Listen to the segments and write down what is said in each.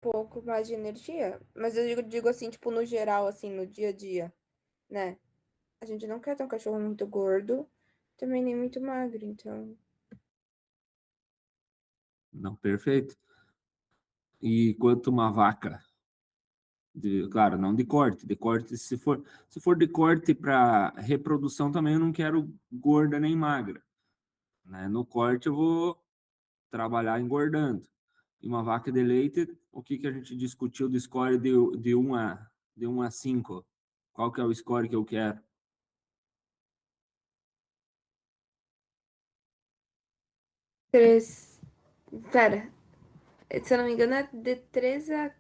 pouco mais de energia. Mas eu digo assim, tipo, no geral, assim, no dia a dia, né? A gente não quer ter um cachorro muito gordo, também nem muito magro, então. Não, perfeito. E quanto uma vaca, claro, não de corte, se for de corte para reprodução também eu não quero gorda nem magra, né? No corte eu vou trabalhar engordando. E uma vaca de leite, o que que a gente discutiu do score de 1 a 5? Qual que é o score que eu quero? Três. Pera, se eu não me engano, é de 13 a...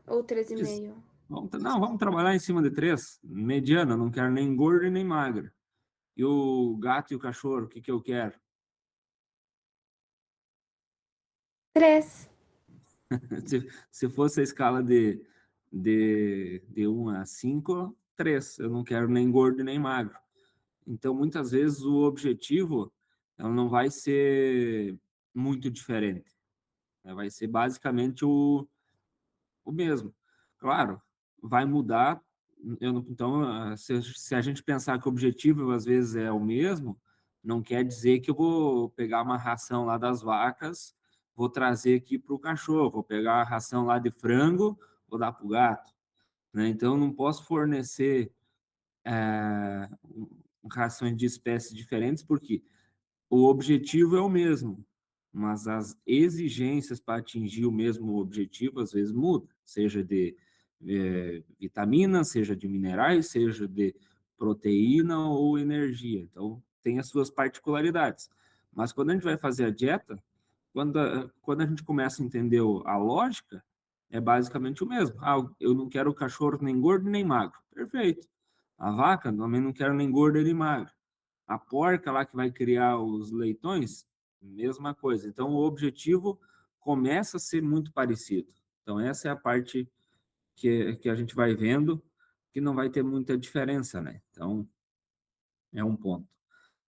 ou Diz, 13,5. vamos trabalhar em cima de 3, mediana, não quero nem gorda nem magra. E o gato e o cachorro, o que que eu quero? 3. Se fosse a escala de 1 a 5, 3. Eu não quero nem gordo nem magro. Então, muitas vezes, o objetivo ela não vai ser muito diferente, né? Vai ser basicamente o mesmo. Claro, vai mudar. Então, se a gente pensar que o objetivo às vezes é o mesmo, não quer dizer que eu vou pegar uma ração lá das vacas, vou trazer aqui para o cachorro, vou pegar a ração lá de frango, vou dar para o gato, né? Então, eu não posso fornecer rações de espécies diferentes, porque o objetivo é o mesmo, mas as exigências para atingir o mesmo objetivo às vezes mudam, seja de vitaminas, seja de minerais, seja de proteína ou energia. Então, tem as suas particularidades. Mas quando a gente vai fazer a dieta, quando a gente começa a entender a lógica, é basicamente o mesmo. Ah, eu não quero o cachorro nem gordo nem magro. Perfeito. A vaca também não quero nem gorda nem magra. A porca lá que vai criar os leitões, mesma coisa. Então, o objetivo começa a ser muito parecido. Então, essa é a parte que a gente vai vendo que não vai ter muita diferença, né? Então, é um ponto.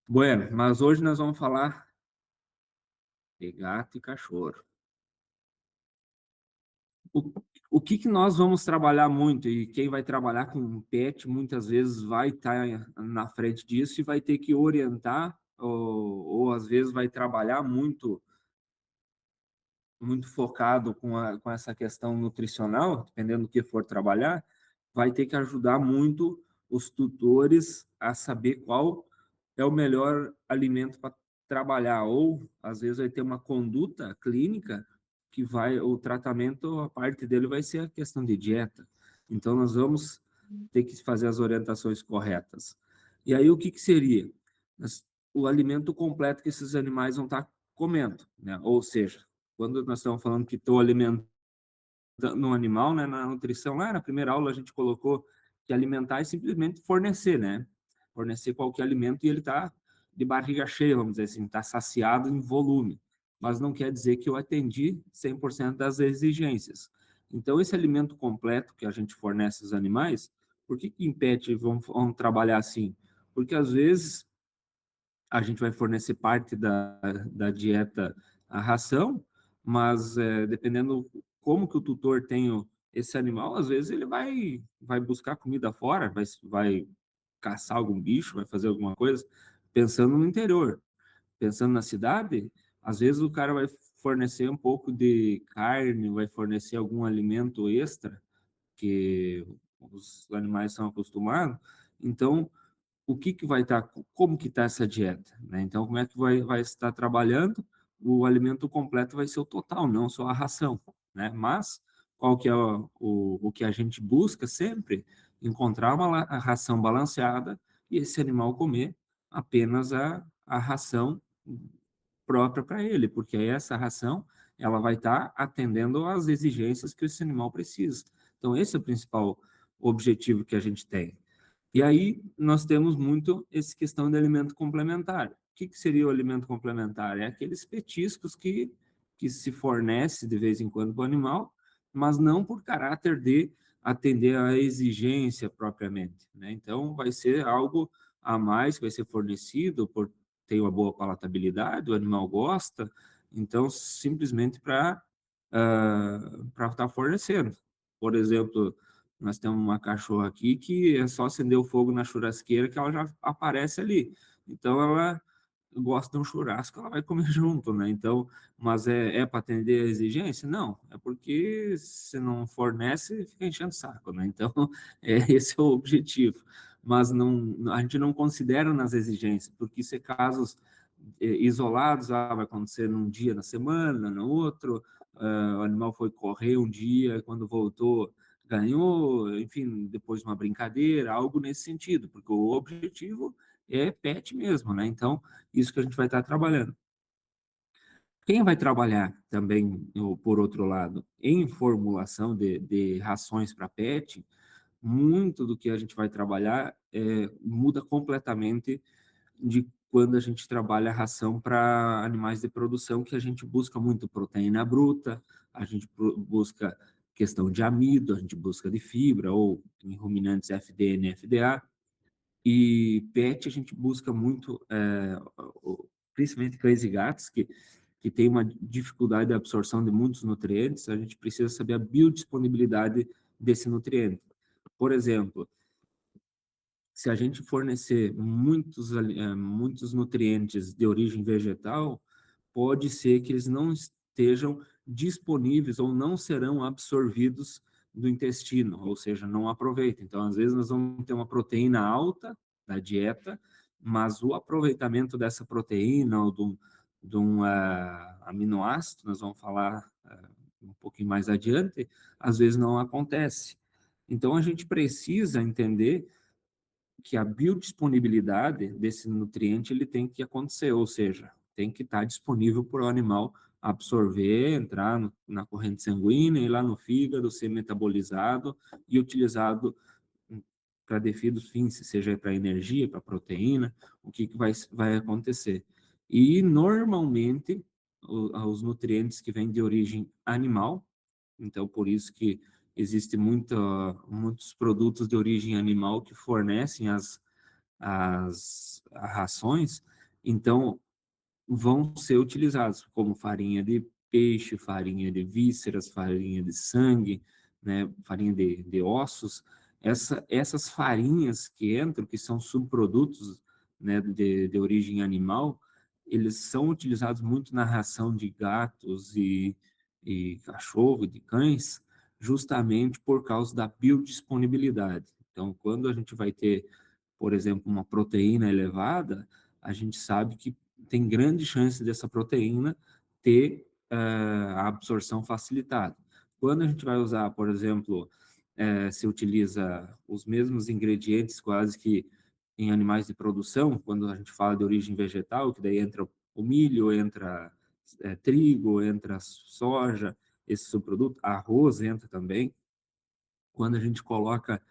Bueno, mas hoje nós vamos falar de gato e cachorro. O, o que que nós vamos trabalhar muito, e quem vai trabalhar com pet muitas vezes vai estar na frente disso e vai ter que orientar, ou às vezes vai trabalhar muito focado com essa questão nutricional, dependendo do que for trabalhar, vai ter que ajudar muito os tutores a saber qual é o melhor alimento para trabalhar, ou às vezes vai ter uma conduta clínica que vai, o tratamento, a parte dele vai ser a questão de dieta. Então, nós vamos ter que fazer as orientações corretas. E aí, o que que seria? O alimento completo que esses animais vão estar comendo, né? Ou seja, quando nós estamos falando que estou alimentando no animal, né, na nutrição, lá na primeira aula a gente colocou que alimentar é simplesmente fornecer, né? Fornecer qualquer alimento e ele está de barriga cheia, vamos dizer assim, está saciado em volume. Mas não quer dizer que eu atendi 100% das exigências. Então, esse alimento completo que a gente fornece aos animais, por que em pet vão trabalhar assim? Porque às vezes a gente vai fornecer parte da dieta, a ração, mas dependendo como que o tutor tem esse animal, às vezes ele vai buscar comida fora, vai caçar algum bicho, vai fazer alguma coisa, pensando no interior. Pensando na cidade, às vezes o cara vai fornecer um pouco de carne, vai fornecer algum alimento extra que os animais são acostumados. Então, o que que vai estar, como que está essa dieta, né? Então, como é que vai estar trabalhando? O alimento completo vai ser o total, não só a ração, né? Mas qual que é o que a gente busca sempre? Encontrar a ração balanceada e esse animal comer apenas a ração própria para ele, porque essa ração ela vai estar atendendo às exigências que esse animal precisa. Então, esse é o principal objetivo que a gente tem. E aí nós temos muito essa questão de alimento complementar. O que que seria o alimento complementar? É aqueles petiscos que se fornece de vez em quando para o animal, mas não por caráter de atender à exigência propriamente, né? Então, vai ser algo a mais que vai ser fornecido por ter uma boa palatabilidade, o animal gosta, então simplesmente para para estar fornecendo. Por exemplo, nós temos uma cachorra aqui que é só acender o fogo na churrasqueira que ela já aparece ali. Então, ela gosta de um churrasco, ela vai comer junto, né? Então, mas é para atender a exigência? Não, é porque se não fornece, fica enchendo o saco, né? Então, esse é o objetivo. Mas não, a gente não considera nas exigências, porque isso é casos isolados, vai acontecer num dia na semana, no outro, o animal foi correr um dia, quando voltou, ganhou, enfim, depois uma brincadeira, algo nesse sentido, porque o objetivo é pet mesmo, né? Então, isso que a gente vai estar trabalhando. Quem vai trabalhar também, por outro lado, em formulação de rações para pet, muito do que a gente vai trabalhar muda completamente de quando a gente trabalha a ração para animais de produção, que a gente busca muito proteína bruta, a gente busca questão de amido, a gente busca de fibra, ou em ruminantes FDN, FDA, e PET a gente busca muito, principalmente cães e gatos, que tem uma dificuldade de absorção de muitos nutrientes, a gente precisa saber a biodisponibilidade desse nutriente. Por exemplo, se a gente fornecer muitos nutrientes de origem vegetal, pode ser que eles não estejam disponíveis ou não serão absorvidos do intestino, ou seja, não aproveita. Então, às vezes, nós vamos ter uma proteína alta na dieta, mas o aproveitamento dessa proteína ou de um aminoácido, nós vamos falar um pouquinho mais adiante, às vezes não acontece. Então, a gente precisa entender que a biodisponibilidade desse nutriente ele tem que acontecer, ou seja, tem que estar disponível para o animal absorver, entrar na corrente sanguínea, ir lá no fígado, ser metabolizado e utilizado para devidos fins, seja para energia, para proteína, o que vai acontecer. E, normalmente, os nutrientes que vêm de origem animal, então, por isso que existe muitos produtos de origem animal que fornecem as rações, então vão ser utilizados como farinha de peixe, farinha de vísceras, farinha de sangue, né, farinha de ossos. Essas farinhas que entram, que são subprodutos, né, de origem animal, eles são utilizados muito na ração de gatos e cachorro, de cães, justamente por causa da biodisponibilidade. Então, quando a gente vai ter, por exemplo, uma proteína elevada, a gente sabe que tem grande chance dessa proteína ter a absorção facilitada. Quando a gente vai usar, por exemplo, se utiliza os mesmos ingredientes quase que em animais de produção, quando a gente fala de origem vegetal, que daí entra o milho, entra trigo, entra soja, esse subproduto, arroz entra também. Quando a gente coloca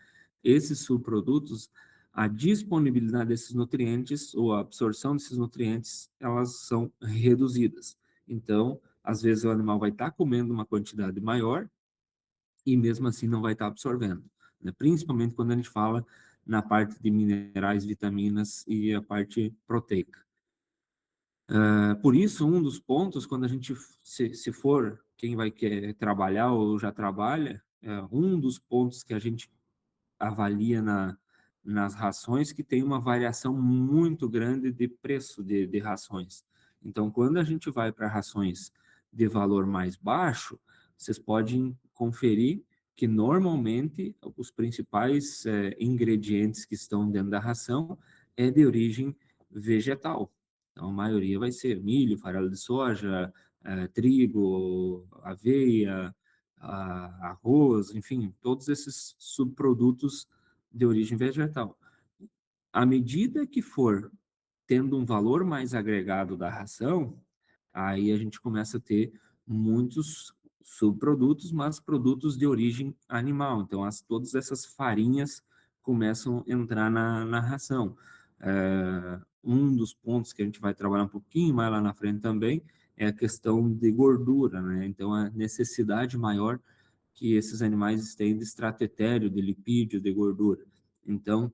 esses subprodutos, a disponibilidade desses nutrientes ou a absorção desses nutrientes, elas são reduzidas. Então, às vezes o animal vai estar comendo uma quantidade maior e mesmo assim não vai estar absorvendo, né? Principalmente quando a gente fala na parte de minerais, vitaminas e a parte proteica. Por isso, um dos pontos, quando a gente, se for quem vai querer trabalhar ou já trabalha, um dos pontos que a gente avalia nas rações que tem uma variação muito grande de preço de rações. Então, quando a gente vai para rações de valor mais baixo, vocês podem conferir que normalmente os principais ingredientes que estão dentro da ração é de origem vegetal. Então, a maioria vai ser milho, farelo de soja, trigo, aveia, arroz, enfim, todos esses subprodutos de origem vegetal. À medida que for tendo um valor mais agregado da ração, aí a gente começa a ter muitos subprodutos, mas produtos de origem animal. Então, todas essas farinhas começam a entrar na ração. Um dos pontos que a gente vai trabalhar um pouquinho mais lá na frente também é a questão de gordura, né? Então, a necessidade maior que esses animais têm de extrato etéreo, de lipídio, de gordura. Então,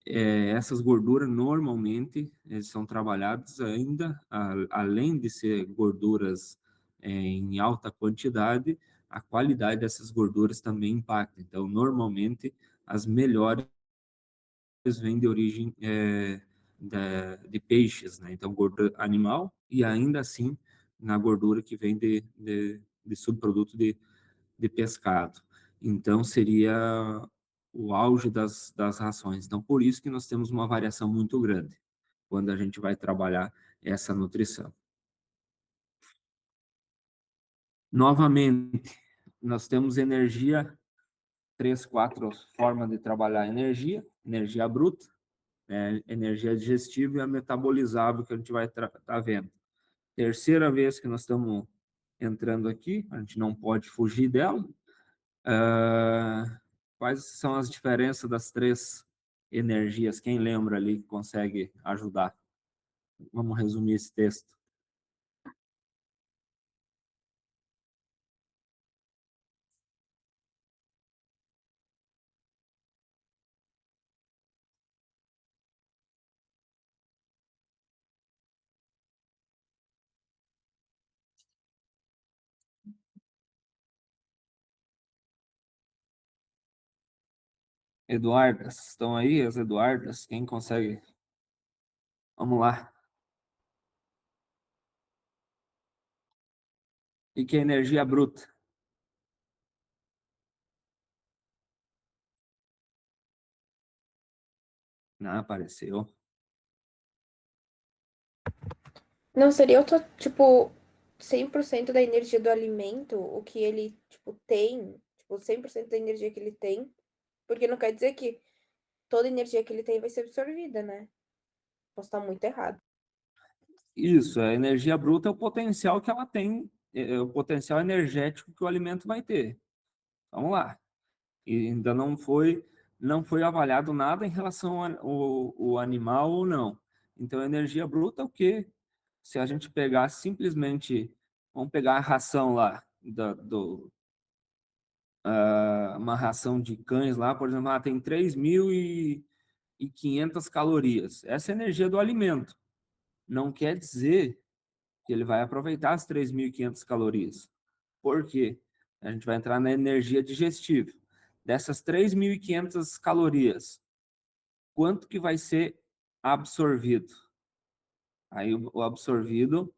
essas gorduras normalmente são trabalhadas ainda, além de ser gorduras em alta quantidade, a qualidade dessas gorduras também impacta. Então, normalmente, as melhores vêm de origem de peixes, né? Então, gordura animal e ainda assim na gordura que vem de subproduto de pescado. Então, seria o auge das rações. Então, por isso que nós temos uma variação muito grande quando a gente vai trabalhar essa nutrição. Novamente, nós temos energia, três, quatro formas de trabalhar energia: energia bruta, energia digestível e a metabolizável, que a gente vai estar vendo. Terceira vez que nós estamos entrando aqui, a gente não pode fugir dela. Quais são as diferenças das três energias? Quem lembra ali consegue ajudar? Vamos resumir esse texto. Eduardas, estão aí as Eduardas? Quem consegue? Vamos lá. E que é energia bruta? Não apareceu. Não seria, tipo, 100% da energia do alimento, o que ele, tipo, tem, tipo, 100% da energia que ele tem, porque não quer dizer que toda energia que ele tem vai ser absorvida, né? Posso estar muito errado. Isso, a energia bruta é o potencial que ela tem, é o potencial energético que o alimento vai ter. Vamos lá. E ainda não foi avaliado nada em relação ao animal ou não. Então, a energia bruta é o quê? Se a gente pegar simplesmente, vamos pegar a ração lá, uma ração de cães lá, por exemplo, tem 3.500 calorias. Essa é a energia do alimento. Não quer dizer que ele vai aproveitar as 3.500 calorias. Por quê? A gente vai entrar na energia digestível. Dessas 3.500 calorias, quanto que vai ser absorvido? Aí o absorvido,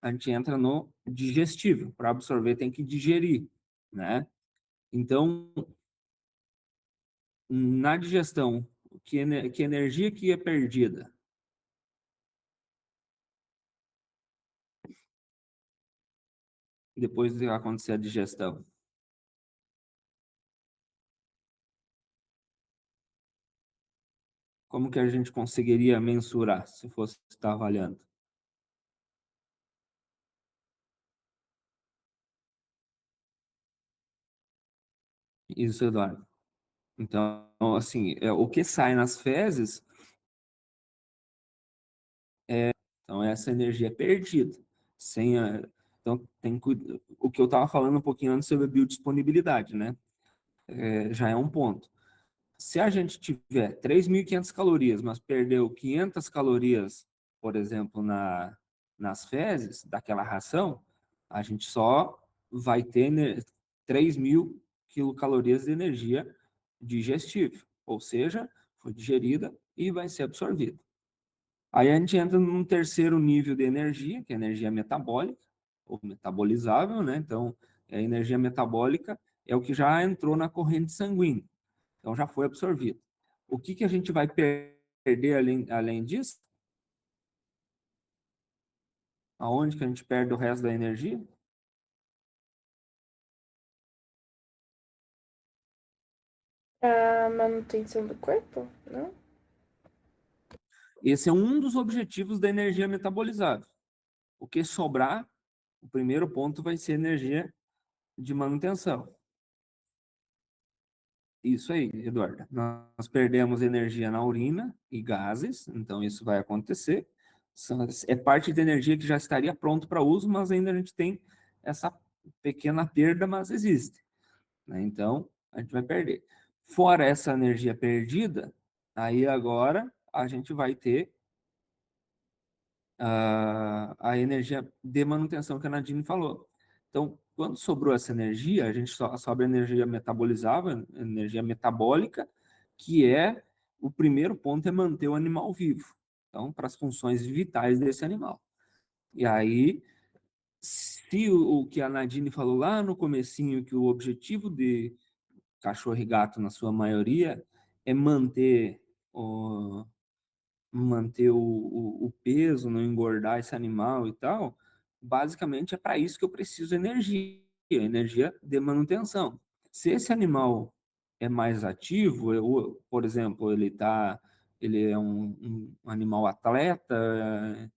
a gente entra no digestível. Para absorver tem que digerir, né? Então, na digestão, que energia que é perdida depois de acontecer a digestão? Como que a gente conseguiria mensurar se fosse estar avaliando? Isso, Eduardo. Então, assim, o que sai nas fezes, então essa energia é perdida. Sem então, o que eu estava falando um pouquinho antes sobre a biodisponibilidade, né? Já é um ponto. Se a gente tiver 3.500 calorias, mas perdeu 500 calorias, por exemplo, nas fezes daquela ração, a gente só vai ter 3.000 quilocalorias de energia digestível, ou seja, foi digerida e vai ser absorvida. Aí a gente entra num terceiro nível de energia, que é a energia metabólica, ou metabolizável, né? Então, a energia metabólica é o que já entrou na corrente sanguínea. Então já foi absorvido. O que a gente vai perder além disso? Aonde que a gente perde o resto da energia? A manutenção do corpo? Não? Esse é um dos objetivos da energia metabolizada. O que sobrar, o primeiro ponto vai ser energia de manutenção. Isso aí, Eduardo. Nós perdemos energia na urina e gases, então isso vai acontecer. É parte da energia que já estaria pronto para uso, mas ainda a gente tem essa pequena perda, mas existe, né? Então, a gente vai perder. Fora essa energia perdida, aí agora a gente vai ter a energia de manutenção que a Nadine falou. Então, quando sobrou essa energia, a gente sobra energia metabolizável, energia metabólica, que é o primeiro ponto é manter o animal vivo. Então, para as funções vitais desse animal. E aí, se o que a Nadine falou lá no comecinho, que o objetivo de cachorro e gato, na sua maioria, é manter o peso, não engordar esse animal e tal, basicamente é para isso que eu preciso de energia de manutenção. Se esse animal é mais ativo, por exemplo, ele é um animal atleta,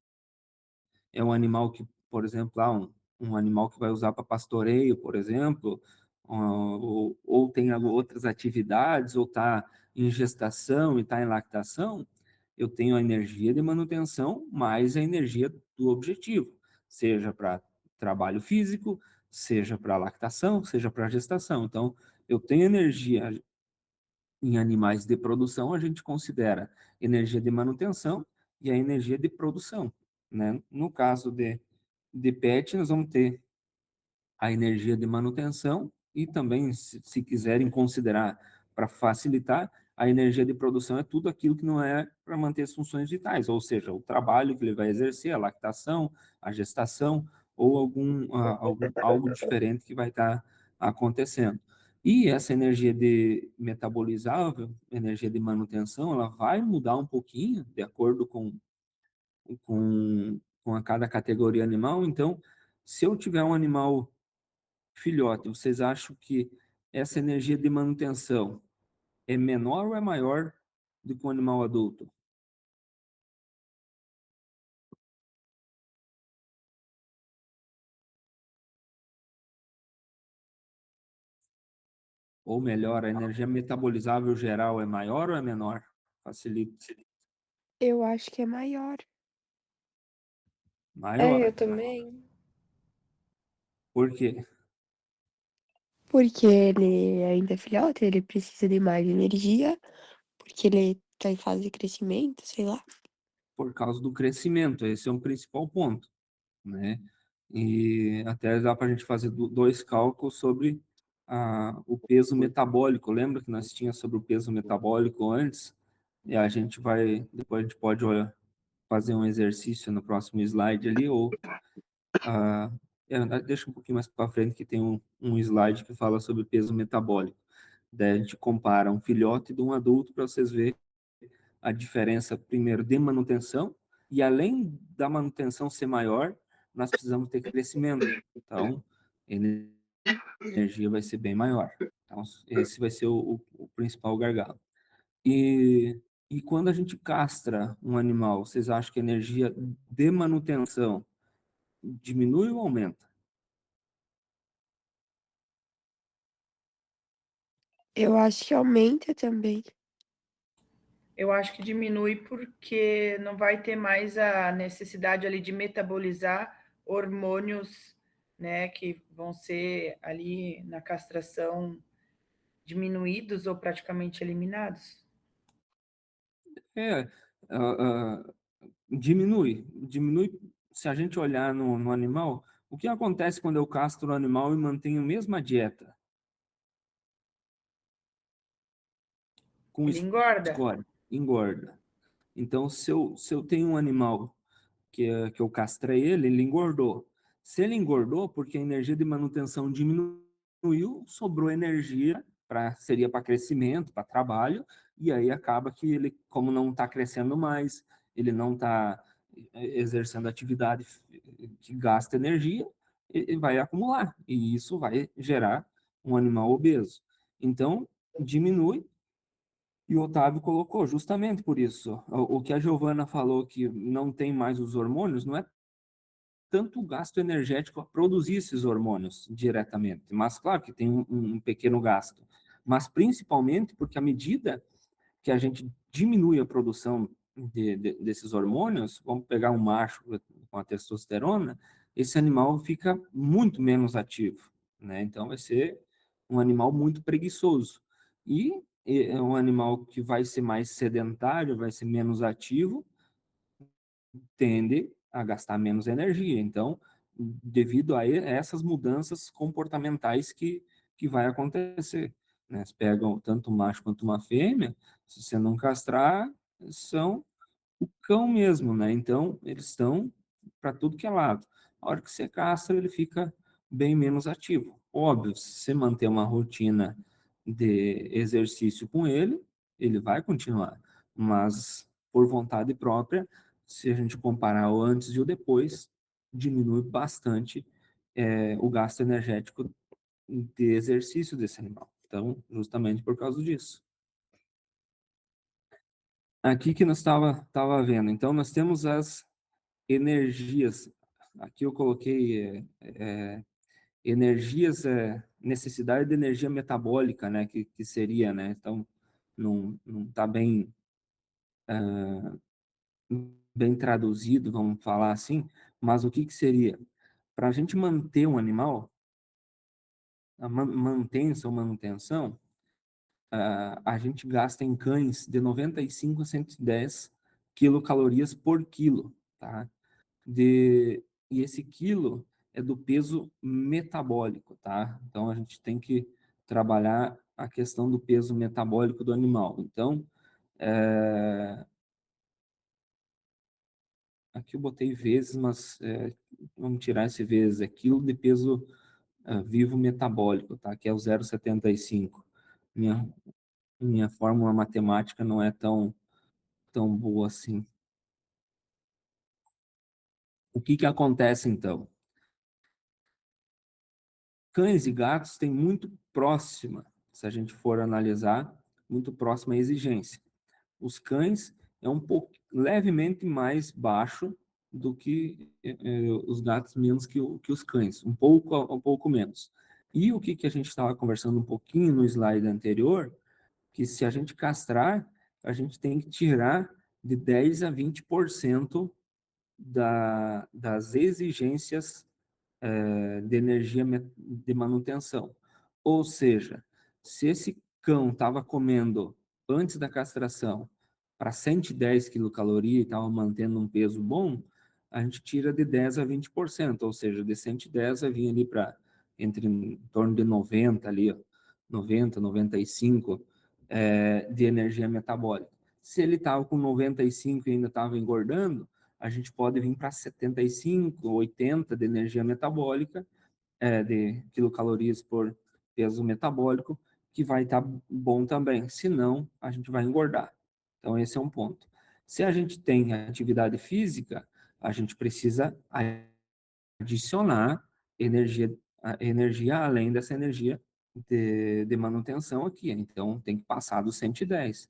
é um animal que, por exemplo, um animal que vai usar para pastoreio, por exemplo, ou tem outras atividades, ou está em gestação e está em lactação, eu tenho a energia de manutenção mais a energia do objetivo, seja para trabalho físico, seja para lactação, seja para gestação. Então, eu tenho energia em animais de produção, a gente considera energia de manutenção e a energia de produção, né? No caso de PET, nós vamos ter a energia de manutenção e também, se quiserem considerar para facilitar, a energia de produção é tudo aquilo que não é para manter as funções vitais, ou seja, o trabalho que ele vai exercer, a lactação, a gestação ou algo diferente que vai estar acontecendo. E essa energia de metabolizável, energia de manutenção, ela vai mudar um pouquinho de acordo com a cada categoria animal. Então, se eu tiver um animal filhote, vocês acham que essa energia de manutenção é menor ou é maior do que um animal adulto? Ou melhor, a energia metabolizável geral é maior ou é menor? Facilita. Eu acho que é maior. É, Maior. eu também. Por quê? Porque ele ainda é filhote, ele precisa de mais energia, porque ele tá em fase de crescimento, sei lá. Por causa do crescimento. Esse é um principal ponto, né? E até dá para a gente fazer dois cálculos sobre o peso metabólico. Lembra que nós tínhamos sobre o peso metabólico antes? E a gente vai, depois a gente pode fazer um exercício no próximo slide ali, ou deixa um pouquinho mais para frente que tem um slide que fala sobre peso metabólico. Daí a gente compara um filhote de um adulto para vocês verem a diferença, primeiro, de manutenção, e além da manutenção ser maior, nós precisamos ter crescimento. Então, a energia vai ser bem maior. Então, esse vai ser o principal gargalo. E quando a gente castra um animal, vocês acham que a energia de manutenção diminui ou aumenta? Eu acho que aumenta também. Eu acho que diminui porque não vai ter mais a necessidade ali de metabolizar hormônios, né, que vão ser ali na castração diminuídos ou praticamente eliminados. É, ah, diminui. Se a gente olhar no animal, o que acontece quando eu castro o animal e mantenho a mesma dieta? Com Ele engorda. score, engorda. Então, se eu tenho um animal que eu castrei ele, ele engordou. Se ele engordou, porque a energia de manutenção diminuiu, sobrou energia, seria para crescimento, para trabalho, e aí acaba que ele, como não está crescendo mais, ele não está exercendo atividade que gasta energia, ele vai acumular, e isso vai gerar um animal obeso. Então, diminui, e o Otávio colocou justamente por isso. O que a Giovana falou que não tem mais os hormônios, não é tanto o gasto energético a produzir esses hormônios diretamente, mas claro que tem um pequeno gasto. Mas principalmente porque à medida que a gente diminui a produção desses hormônios, vamos pegar um macho com a testosterona, esse animal fica muito menos ativo, né? Então vai ser um animal muito preguiçoso. E é um animal que vai ser mais sedentário, vai ser menos ativo, tende a gastar menos energia. Então, devido a essas mudanças comportamentais que vai acontecer, né? Eles pegam tanto um macho quanto uma fêmea, se você não castrar, são o cão mesmo, né? Então, eles estão para tudo que é lado. A hora que você castra, ele fica bem menos ativo. Óbvio, se você manter uma rotina de exercício com ele, ele vai continuar. Mas, por vontade própria, se a gente comparar o antes e o depois, diminui bastante o gasto energético de exercício desse animal. Então, justamente por causa disso. Aqui que nós estava vendo. Então, nós temos as energias. Aqui eu coloquei energias, necessidade de energia metabólica, né? Que seria, né? Então, não está bem traduzido, vamos falar assim, mas o que seria? Para a gente manter um animal, a manutenção, a gente gasta em cães de 95 a 110 quilocalorias por quilo, tá? E esse quilo é do peso metabólico, tá? Então a gente tem que trabalhar a questão do peso metabólico do animal. Então, aqui eu botei vezes, mas vamos tirar esse vezes, é quilo de peso vivo metabólico, tá? Que é o 0,75. Minha, minha fórmula matemática não é tão boa assim. O que acontece então? Cães e gatos têm muito próxima, se a gente for analisar, muito próxima a exigência. Os cães é um pouco levemente mais baixo do que os gatos, menos que os cães, um pouco menos. E o que a gente estava conversando um pouquinho no slide anterior, que se a gente castrar, a gente tem que tirar de 10 a 20% das exigências de energia de manutenção. Ou seja, se esse cão estava comendo antes da castração para 110 quilocalorias e estava mantendo um peso bom, a gente tira de 10 a 20%, ou seja, de 110 vai vir ali para entre em torno de 90 ali, ó, 90, 95 de energia metabólica. Se ele estava com 95 e ainda estava engordando, a gente pode vir para 75, 80 de energia metabólica, de quilocalorias por peso metabólico, que vai estar bom também. Se não, a gente vai engordar. Então, esse é um ponto. Se a gente tem atividade física, a gente precisa adicionar energia além dessa energia de manutenção aqui. Então, tem que passar dos 110.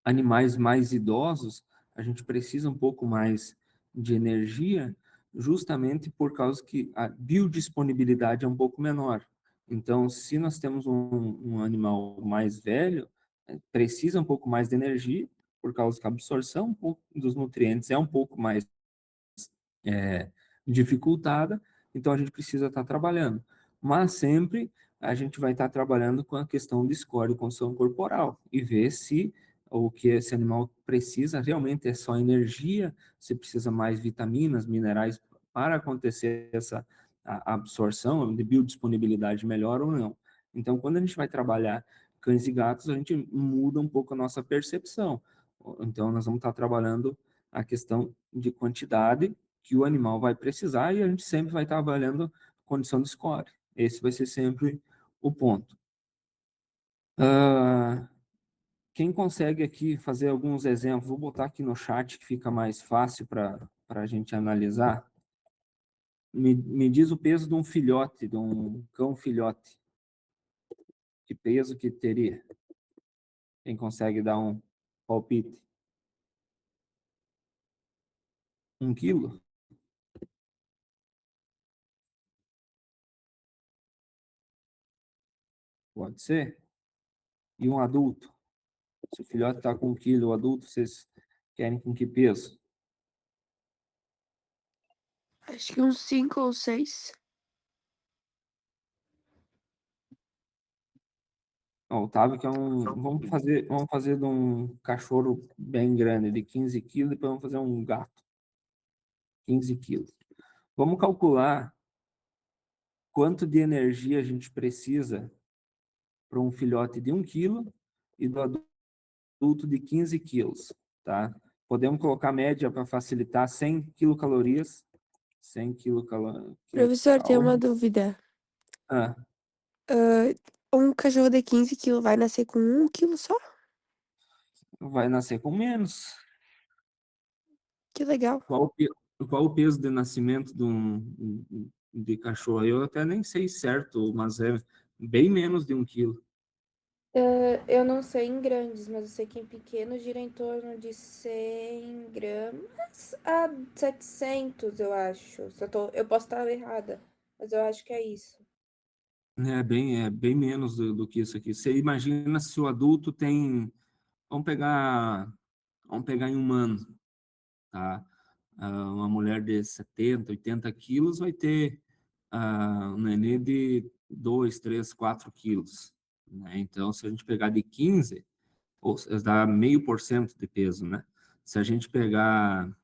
Animais mais idosos, a gente precisa um pouco mais de energia, justamente por causa que a biodisponibilidade é um pouco menor. Então, se nós temos um animal mais velho, precisa um pouco mais de energia, por causa que a absorção dos nutrientes é um pouco mais é, dificultada, então a gente precisa estar trabalhando. Mas sempre a gente vai estar trabalhando com a questão de score e construção corporal e ver se o que esse animal precisa realmente é só energia, se precisa mais vitaminas, minerais para acontecer essa absorção, de biodisponibilidade melhor ou não. Então, quando a gente vai trabalhar cães e gatos, a gente muda um pouco a nossa percepção. Então, nós vamos estar trabalhando a questão de quantidade que o animal vai precisar e a gente sempre vai estar avaliando condição de score. Esse vai ser sempre o ponto. Quem consegue aqui fazer alguns exemplos, vou botar aqui no chat que fica mais fácil para a gente analisar. Me diz o peso de um filhote, de um cão filhote. Que peso que teria? Quem consegue dar um palpite? 1 quilo? Pode ser. E um adulto? Se o filhote está com 1 quilo, o adulto, vocês querem com que peso? Acho que uns 5 ou 6. Ó, o Otávio que é vamos fazer de um cachorro bem grande, de 15 quilos, depois vamos fazer um gato, 15 quilos. Vamos calcular quanto de energia a gente precisa para um filhote de 1 quilo e do adulto de 15 quilos, tá? Podemos colocar média para facilitar 100 quilocalorias, 100 Professor, tem quilocal. uma dúvida. Ah, Ah, um cachorro de 15 quilos vai nascer com 1 quilo só? vai nascer com menos. Que legal. Qual o peso de nascimento de cachorro? Eu até nem sei certo, mas é bem menos de 1 quilo. Eu não sei em grandes, mas eu sei que em pequenos gira em torno de 100 gramas a 700, eu acho. Eu posso estar errada, mas eu acho que é isso. É bem menos do que isso aqui. Você imagina se o adulto tem. Vamos pegar, vamos pegar em um ano, tá? Uma mulher de 70, 80 quilos vai ter um nenê de 2, 3, 4 quilos, né? Então, se a gente pegar de 15, ou dá 0,5% de peso, né? Se a gente pegar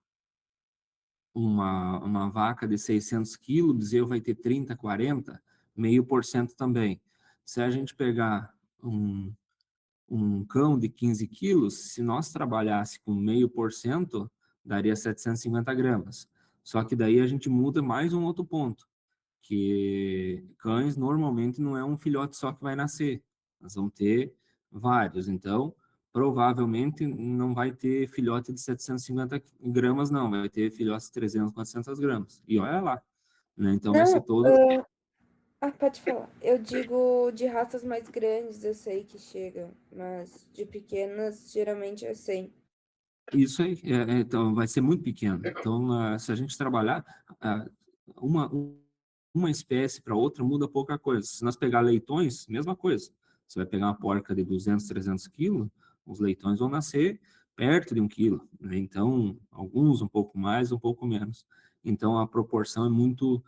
uma vaca de 600 quilos, o bezerro vai ter 30, 40, 0,5% também. Se a gente pegar um cão de 15 quilos, se nós trabalhasse com 0,5%, daria 750 gramas. Só que daí a gente muda mais um outro ponto, que cães normalmente não é um filhote só que vai nascer. Nós vamos ter vários. Então, provavelmente não vai ter filhote de 750 gramas, não. Vai ter filhotes de 300, 400 gramas. E olha lá, né? Então, vai ser Não, todo. pode falar. Eu digo de raças mais grandes, eu sei que chegam, mas de pequenas geralmente é 100. Isso aí, então, vai ser muito pequeno. Então, se a gente trabalhar, ah, uma, uma espécie para outra muda pouca coisa. Se nós pegar leitões, mesma coisa. Você vai pegar uma porca de 200, 300 quilos, os leitões vão nascer perto de 1 quilo, né? Então, alguns um pouco mais, um pouco menos. Então, a proporção é muito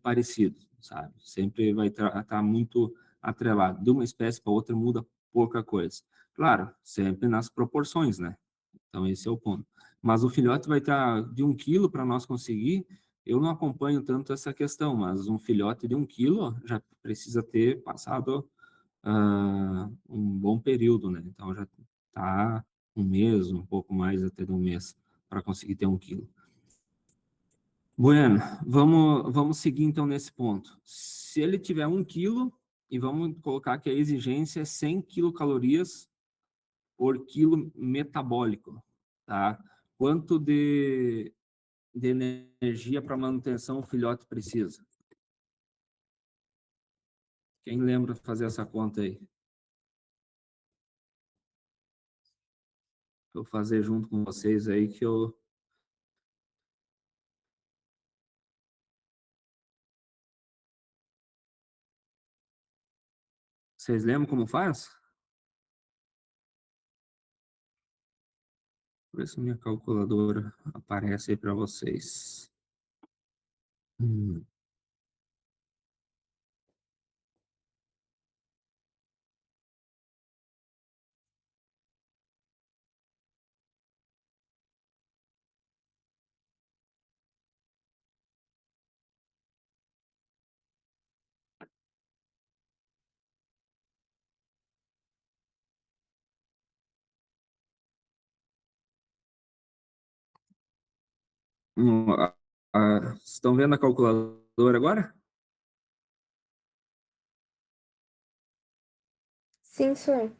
parecido, sabe? Sempre vai estar muito atrelado. De uma espécie para outra muda pouca coisa. Claro, sempre nas proporções, né? Então, esse é o ponto. Mas o filhote vai estar de 1 quilo para nós conseguir. Eu não acompanho tanto essa questão, mas um filhote de 1 quilo já precisa ter passado um bom período, né? Então, já está um mês, um pouco mais até de um mês, para conseguir ter 1 quilo. Bueno, vamos seguir então nesse ponto. Se ele tiver 1 quilo, e vamos colocar que a exigência é 100 quilocalorias por quilo metabólico, tá? Quanto de energia para manutenção o filhote precisa? Quem lembra de fazer essa conta aí? Vou fazer junto com vocês aí que eu... Vocês lembram como faz? Por isso minha calculadora aparece aí para vocês. Hum. Estão vendo a calculadora agora? Sim, senhor.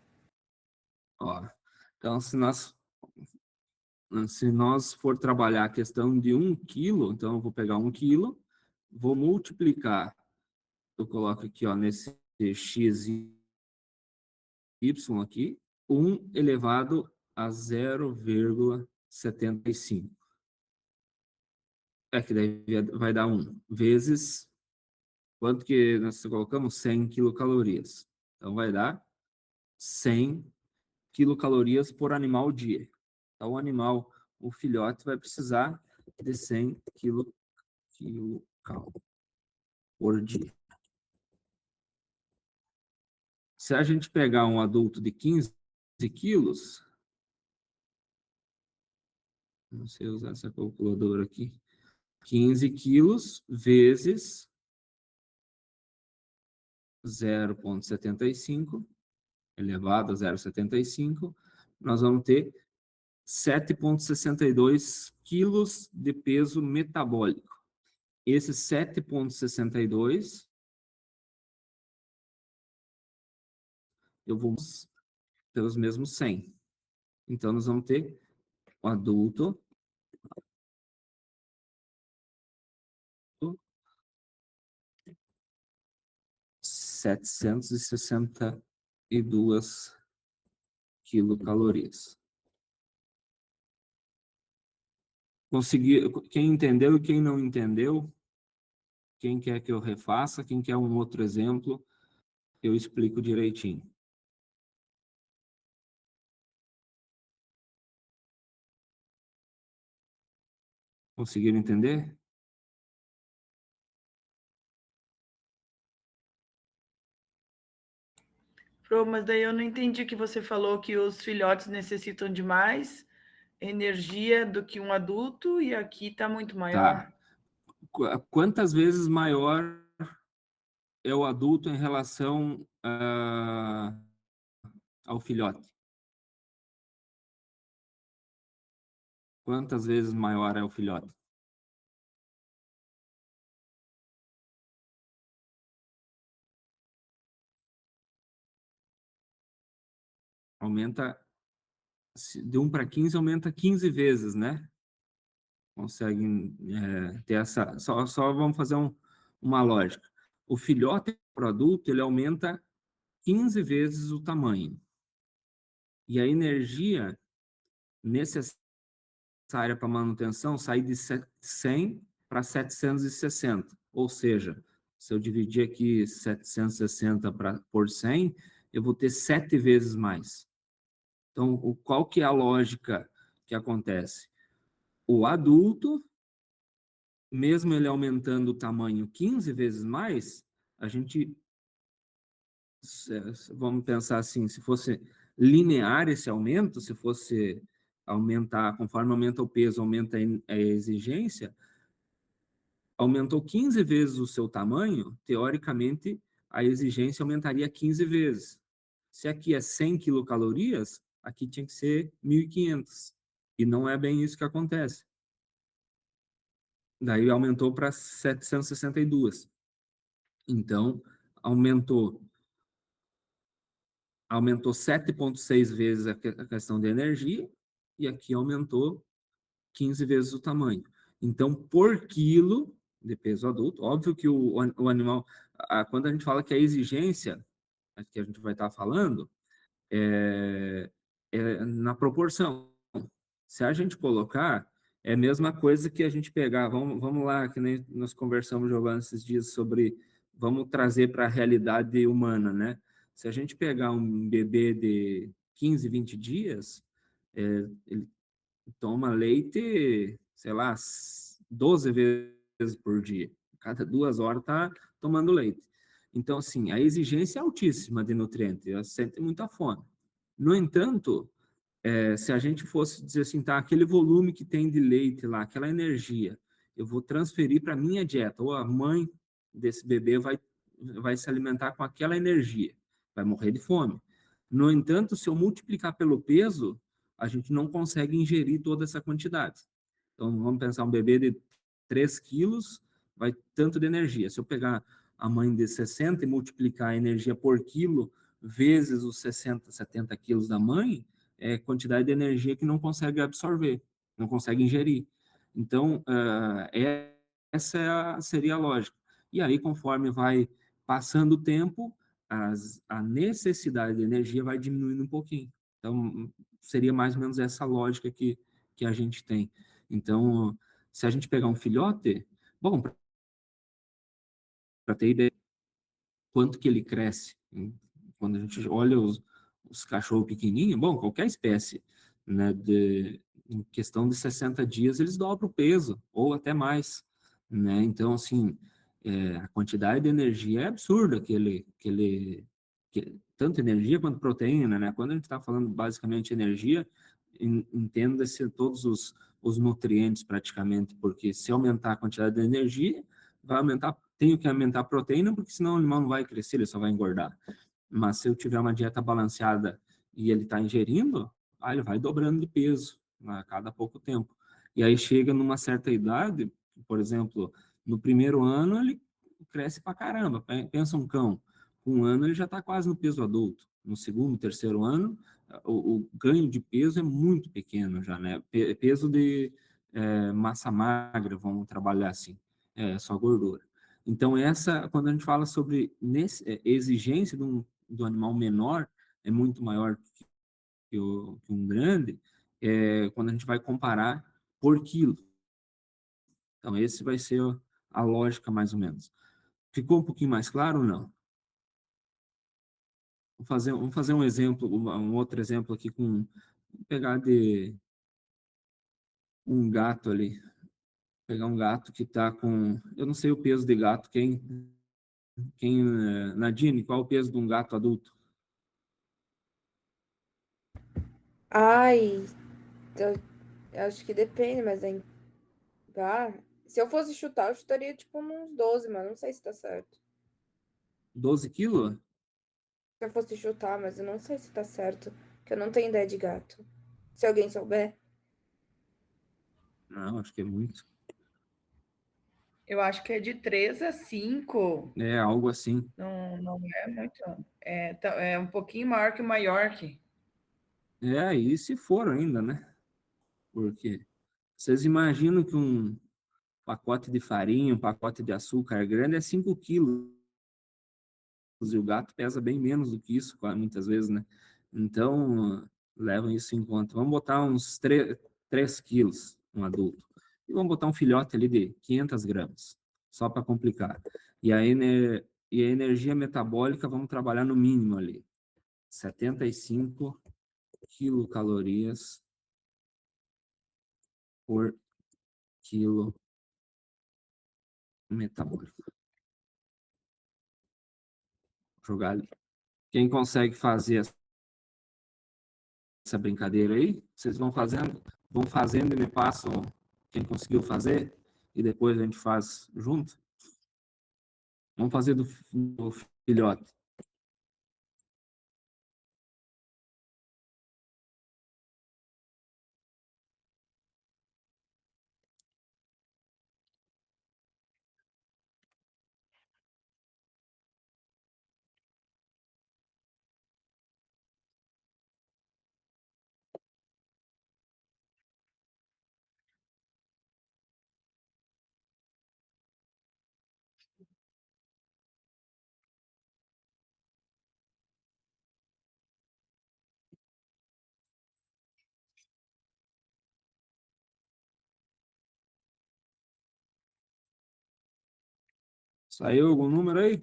Ó, então, se nós for trabalhar a questão de 1 quilo, então eu vou pegar 1 quilo, vou multiplicar, eu coloco aqui, ó, nesse x y aqui, 1 elevado a 0,75. É que daí vai dar 1 vezes quanto que nós colocamos? 100 quilocalorias. Então vai dar 100 quilocalorias por animal dia. Então o filhote vai precisar de 100 quilocal por dia. Se a gente pegar um adulto de 15 quilos, não sei usar essa calculadora aqui, 15 quilos vezes 0,75 elevado a 0,75, nós vamos ter 7,62 quilos de peso metabólico. Esse 7,62 eu vou pelos mesmos 100. Então, nós vamos ter o adulto 762 quilocalorias. Quem entendeu e quem não entendeu, quem quer que eu refaça, quem quer um outro exemplo, eu explico direitinho. Conseguiram entender? Pro, mas daí eu não entendi que você falou que os filhotes necessitam de mais energia do que um adulto e aqui está muito maior. Tá. Quantas vezes maior é o adulto em relação ao filhote? Quantas vezes maior é o filhote? Aumenta, de 1 para 15, aumenta 15 vezes, né? Conseguem ter essa... Só vamos fazer uma lógica. O filhote para o adulto, ele aumenta 15 vezes o tamanho. E a energia necessária para manutenção sai de 100 para 760. Ou seja, se eu dividir aqui 760 por 100, eu vou ter 7 vezes mais. Então, qual que é a lógica que acontece? O adulto, mesmo ele aumentando o tamanho 15 vezes mais, a gente, vamos pensar assim, se fosse linear esse aumento, se fosse aumentar, conforme aumenta o peso, aumenta a exigência, aumentou 15 vezes o seu tamanho, teoricamente, a exigência aumentaria 15 vezes. Se aqui é 100 quilocalorias, aqui tinha que ser 1.500. E não é bem isso que acontece. Daí aumentou para 762. Então, aumentou 7,6 vezes a questão de energia, e aqui aumentou 15 vezes o tamanho. Então, por quilo de peso adulto, óbvio que o animal, quando a gente fala que a exigência, que a gente vai estar falando, é na proporção. Se a gente colocar, é a mesma coisa que a gente pegar, vamos lá, que nem nós conversamos, Giovana, esses dias sobre, vamos trazer para a realidade humana, né? Se a gente pegar um bebê de 15, 20 dias, ele toma leite, sei lá, 12 vezes por dia. Cada 2 horas está tomando leite. Então, assim, a exigência é altíssima de nutrientes, ela sente muita fome. No entanto, se a gente fosse dizer assim, tá, aquele volume que tem de leite lá, aquela energia, eu vou transferir para a minha dieta, ou a mãe desse bebê vai se alimentar com aquela energia, vai morrer de fome. No entanto, se eu multiplicar pelo peso, a gente não consegue ingerir toda essa quantidade. Então, vamos pensar, um bebê de 3 quilos vai tanto de energia. Se eu pegar a mãe de 60 e multiplicar a energia por quilo vezes os 60, 70 quilos da mãe, é quantidade de energia que não consegue absorver, não consegue ingerir. Então, essa seria a lógica. E aí, conforme vai passando o tempo, a necessidade de energia vai diminuindo um pouquinho. Então, seria mais ou menos essa lógica que a gente tem. Então, se a gente pegar um filhote, bom, para ter ideia quanto que ele cresce, quando a gente olha os cachorros pequenininhos, bom, qualquer espécie, né, em questão de 60 dias, eles dobram o peso, ou até mais, né? Então, assim, a quantidade de energia é absurda tanto energia quanto proteína, né? Quando a gente está falando basicamente de energia, entenda-se todos os nutrientes praticamente, porque se aumentar a quantidade de energia, vai aumentar, tenho que aumentar a proteína, porque senão o animal não vai crescer, ele só vai engordar. Mas se eu tiver uma dieta balanceada e ele está ingerindo, ele vai dobrando de peso a cada pouco tempo. E aí chega numa certa idade, por exemplo, no primeiro ano ele cresce pra caramba. Pensa um cão, com um ano ele já está quase no peso adulto. No segundo, terceiro ano, o ganho de peso é muito pequeno já, né? Peso de massa magra, vamos trabalhar assim, só gordura. Então, quando a gente fala sobre exigência do animal menor, é muito maior que um grande, quando a gente vai comparar por quilo. Então, esse vai ser a lógica, mais ou menos. Ficou um pouquinho mais claro ou não? Vamos fazer um exemplo, um outro exemplo aqui com pegar de um gato ali. Pegar um gato que está com. Eu não sei o peso de gato. Nadine, qual o peso de um gato adulto? Ai, eu acho que depende, mas se eu fosse chutar, eu chutaria tipo uns 12, mas não sei se tá certo. 12 quilos? Se eu fosse chutar, mas eu não sei se tá certo, porque eu não tenho ideia de gato. Se alguém souber. Não, acho que é muito. Eu acho que é de 3 a 5. É algo assim. Não, não é muito. É um pouquinho maior que o Maiorque. E se for ainda, né? Porque vocês imaginam que um pacote de farinha, um pacote de açúcar grande é 5 quilos, e o gato pesa bem menos do que isso, muitas vezes, né? Então, levam isso em conta. Vamos botar uns 3 quilos, um adulto. E vamos botar um filhote ali de 500 gramas, só para complicar. E a energia metabólica, vamos trabalhar no mínimo ali. 75 quilocalorias por quilo metabólico. Vou jogar ali. Quem consegue fazer essa brincadeira aí, vocês vão fazendo e me passam quem conseguiu fazer, e depois a gente faz junto. Vamos fazer do filhote. Saiu algum número aí?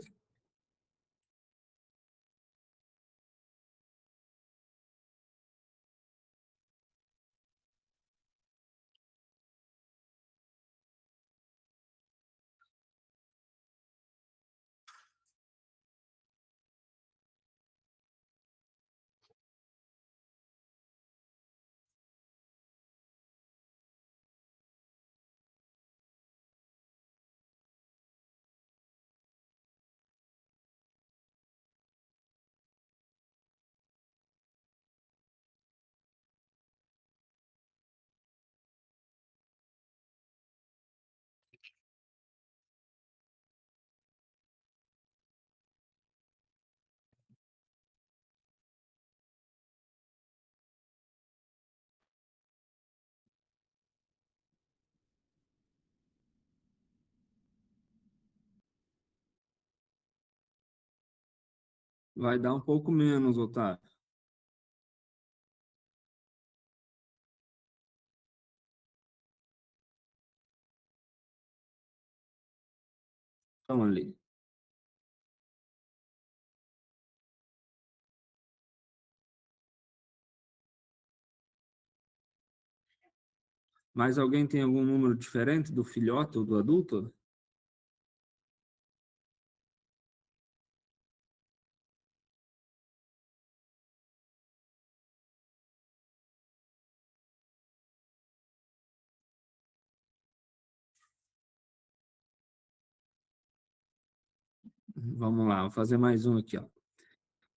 Vai dar um pouco menos, Otávio. Então, ali. Mas alguém tem algum número diferente do filhote ou do adulto? Vamos lá, vou fazer mais um aqui, ó.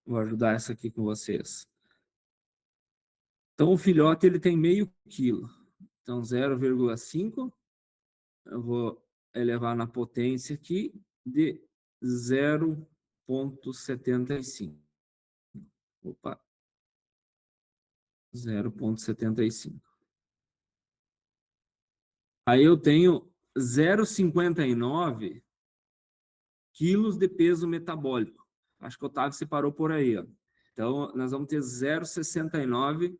Vou ajudar essa aqui com vocês. Então, o filhote ele tem meio quilo. Então, 0,5 eu vou elevar na potência aqui de 0,75. Opa, 0,75. Aí eu tenho 0,59 quilos de peso metabólico. Acho que o Otávio separou por aí, ó. Então, nós vamos ter 0,69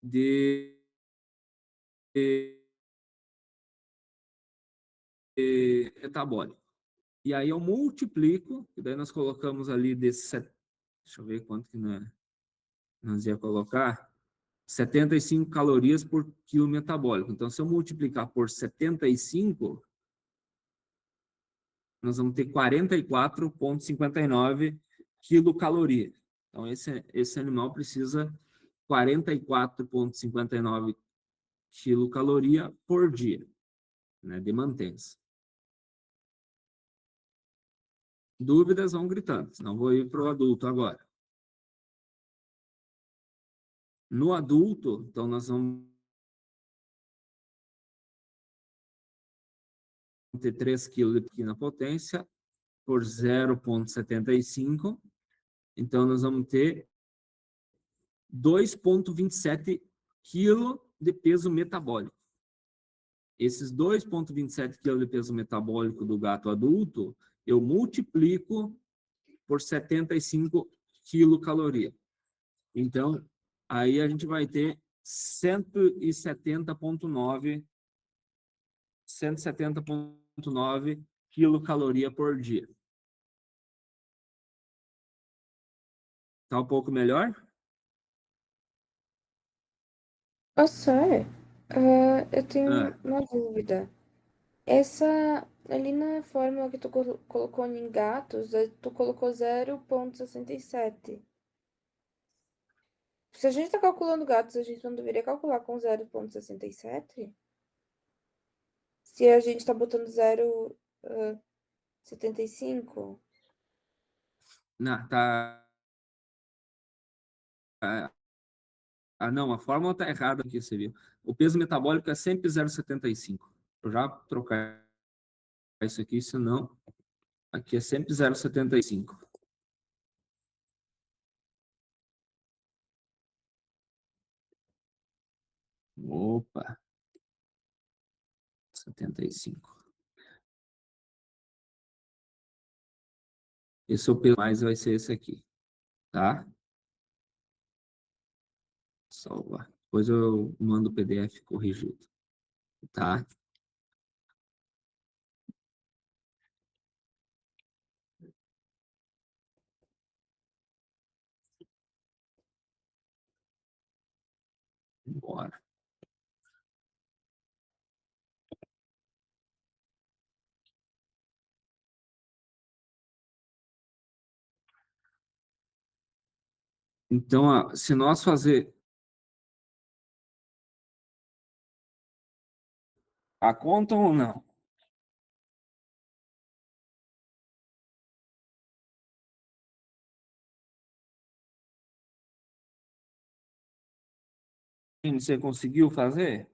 de metabólico. E aí eu multiplico, e daí nós colocamos ali deixa eu ver quanto que nós ia colocar, 75 calorias por quilo metabólico. Então, se eu multiplicar por 75, nós vamos ter 44,59 quilocaloria. Então, esse animal precisa 44,59 quilocaloria por dia, né, de mantença. Dúvidas vão gritando, senão vou ir para o adulto agora. No adulto, então nós vamos ter 3 kg de pequena potência por 0,75. Então nós vamos ter 2,27 kg de peso metabólico. Esses 2,27 kg de peso metabólico do gato adulto, eu multiplico por 75 quilocaloria. Então, aí a gente vai ter 170,9 quilocaloria por dia. Tá um pouco melhor? Sir, eu tenho Ah, uma dúvida. Essa, ali na fórmula que tu colocou em gatos, tu colocou 0,67. Se a gente tá calculando gatos, a gente não deveria calcular com 0,67? Se a gente tá botando 0,75? não, tá. Não, a fórmula tá errada aqui, você viu. O peso metabólico é sempre 0,75. Eu já trocar isso aqui, senão aqui é sempre 0,75. Opa, 75. Esse é o peso mais vai ser esse aqui, tá? Salvar. Depois eu mando o PDF corrigido, tá? Bora. Então, ó, se nós fazer a conta ou não? Você conseguiu fazer?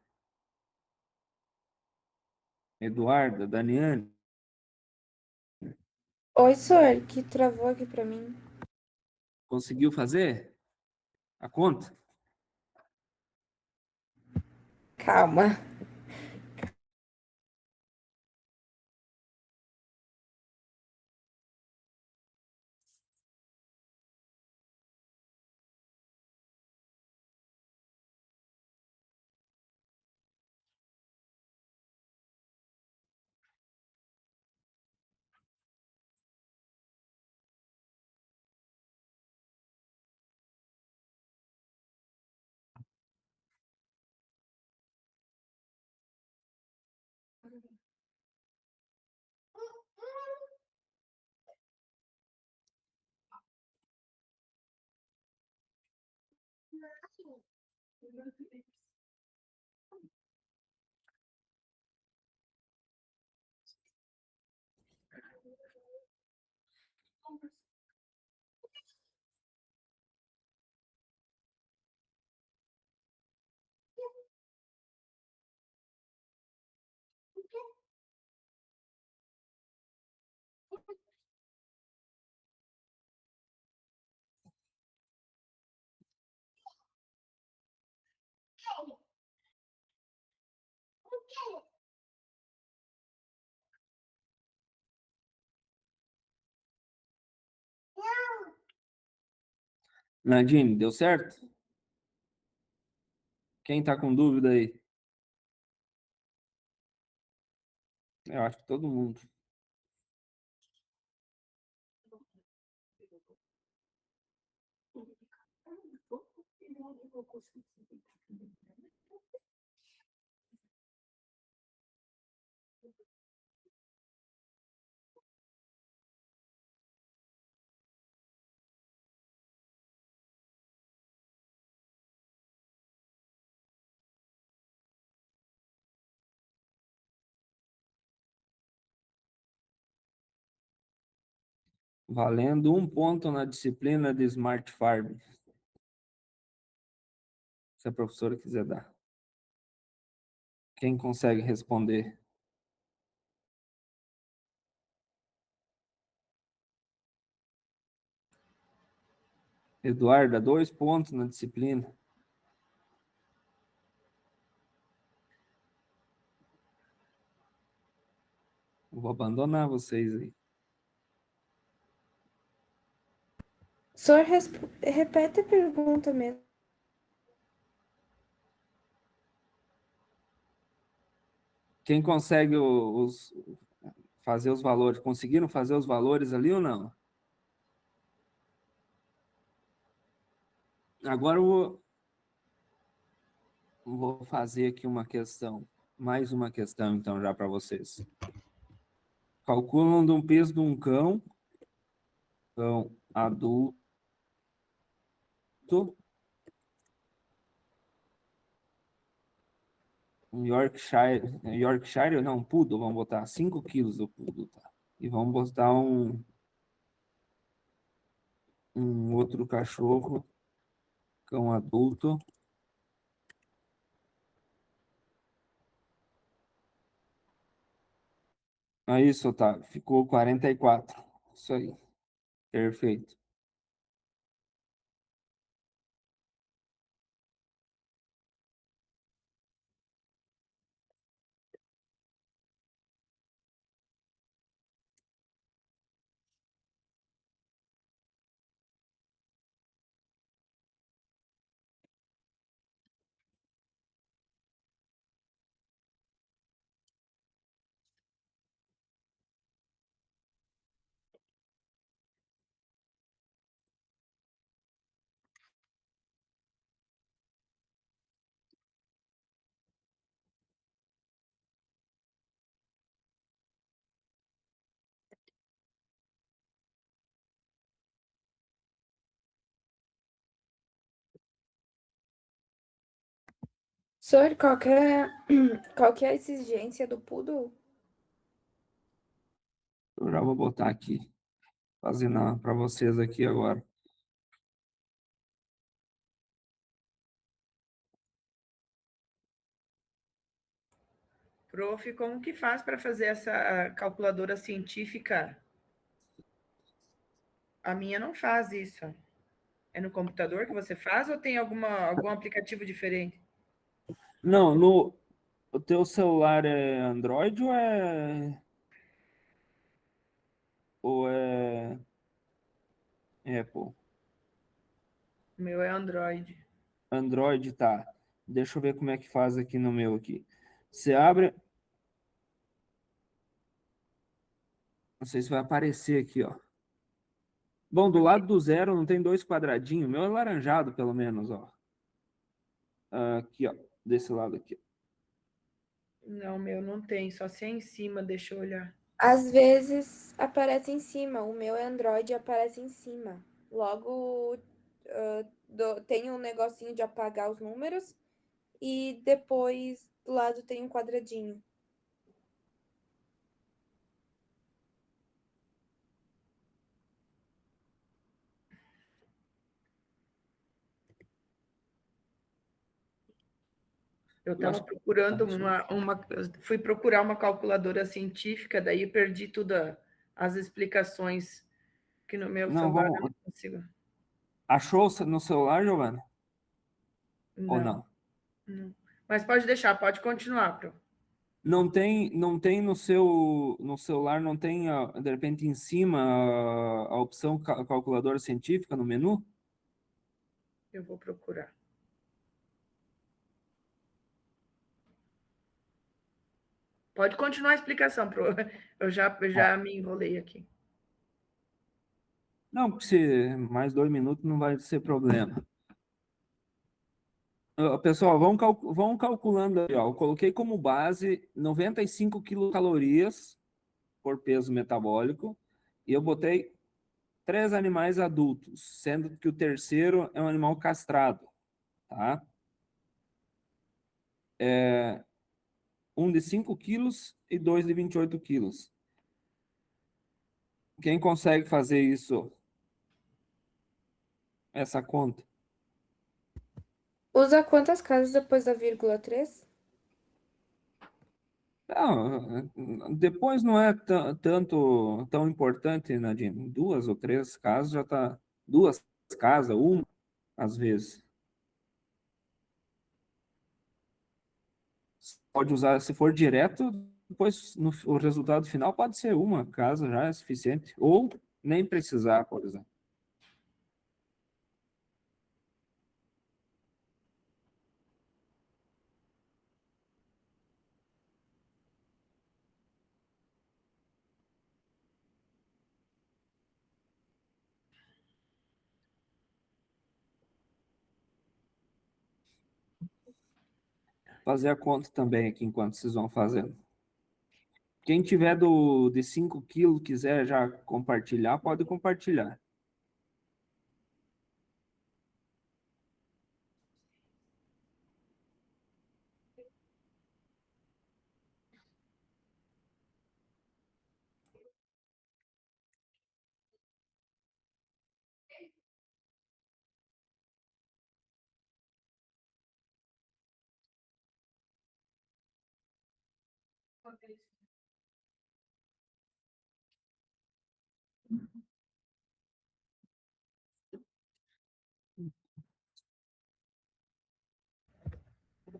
Eduardo, Daniane, Oi, Sir, que travou aqui pra mim. conseguiu fazer a conta? Calma. Nadine, deu certo? Quem tá com dúvida aí? Eu acho que todo mundo. Valendo 1 ponto na disciplina de Smart Farm. Se a professora quiser dar. Quem consegue responder? Eduarda, 2 pontos na disciplina. Vou abandonar vocês aí. Só repete a pergunta mesmo. Quem consegue fazer os valores? Conseguiram fazer os valores ali ou não? Agora eu vou fazer aqui uma questão. Mais uma questão, então, já para vocês. Calculam de um peso de um cão adulto, um Yorkshire, não, Poodle, vamos botar 5 quilos do Poodle, tá? E vamos botar um outro cachorro, cão adulto. É isso, Otávio, ficou 44. Isso aí, perfeito. Sor, qual que é a exigência do poodle? Eu já vou botar aqui, fazendo para vocês aqui agora. Prof, como que faz para fazer essa calculadora científica? A minha não faz isso. É no computador que você faz ou tem algum aplicativo diferente? Não, o teu celular é Android ou é Apple? O meu é Android. Android, tá. Deixa eu ver como é que faz aqui no meu aqui. Você abre, não sei se vai aparecer aqui, ó. Bom, do lado do zero não tem 2 quadradinhos. O meu é laranjado, pelo menos, ó. Aqui, ó. Desse lado aqui. Não, meu não tem, só se é em cima, deixa eu olhar. Às vezes aparece em cima. O meu é Android e aparece em cima. Logo, tem um negocinho de apagar os números e depois do lado tem um quadradinho. Eu Eu estava acho que procurando fui procurar uma calculadora científica, daí perdi tudo as explicações que no meu não, celular eu vamos. não consigo. Achou no celular, Giovana? Ou Não, não? não. Mas pode deixar, pode continuar, Pro. Não tem no celular, não tem, de repente, em cima a opção calculadora científica no menu? Eu vou procurar. Pode continuar a explicação, eu já me enrolei aqui. Não, porque se mais 2 minutos não vai ser problema. Pessoal, vão calculando aí, ó. Eu coloquei como base 95 quilocalorias por peso metabólico e eu botei 3 animais adultos, sendo que o terceiro é um animal castrado, tá? Um de 5 quilos e 2 de 28 quilos. Quem consegue fazer isso, essa conta? Usa quantas casas depois da vírgula 3? Não, depois não é tanto tão importante, Nadine. 2 ou 3 casas já tá. 2 casas, uma, às vezes. Pode usar, se for direto, depois o resultado final pode ser uma casa, já é suficiente. Ou nem precisar, por exemplo. Fazer a conta também aqui enquanto vocês vão fazendo. Quem tiver de 5 quilos quiser já compartilhar, pode compartilhar.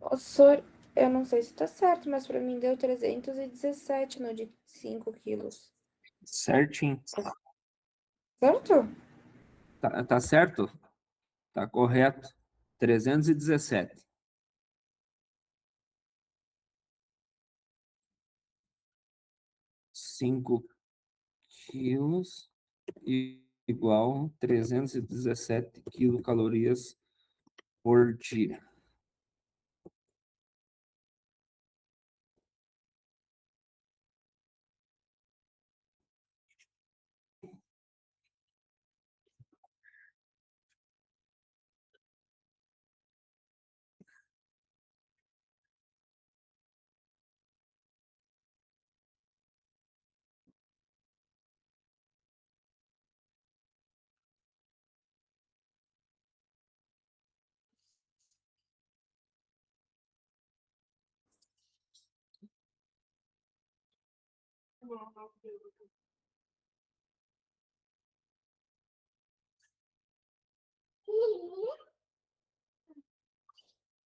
Nossa, eu não sei se tá certo, mas pra mim deu 317 no de 5 quilos. Certinho. Certo? Tá certo? Tá correto. 317. 5 quilos igual 317 quilocalorias por dia.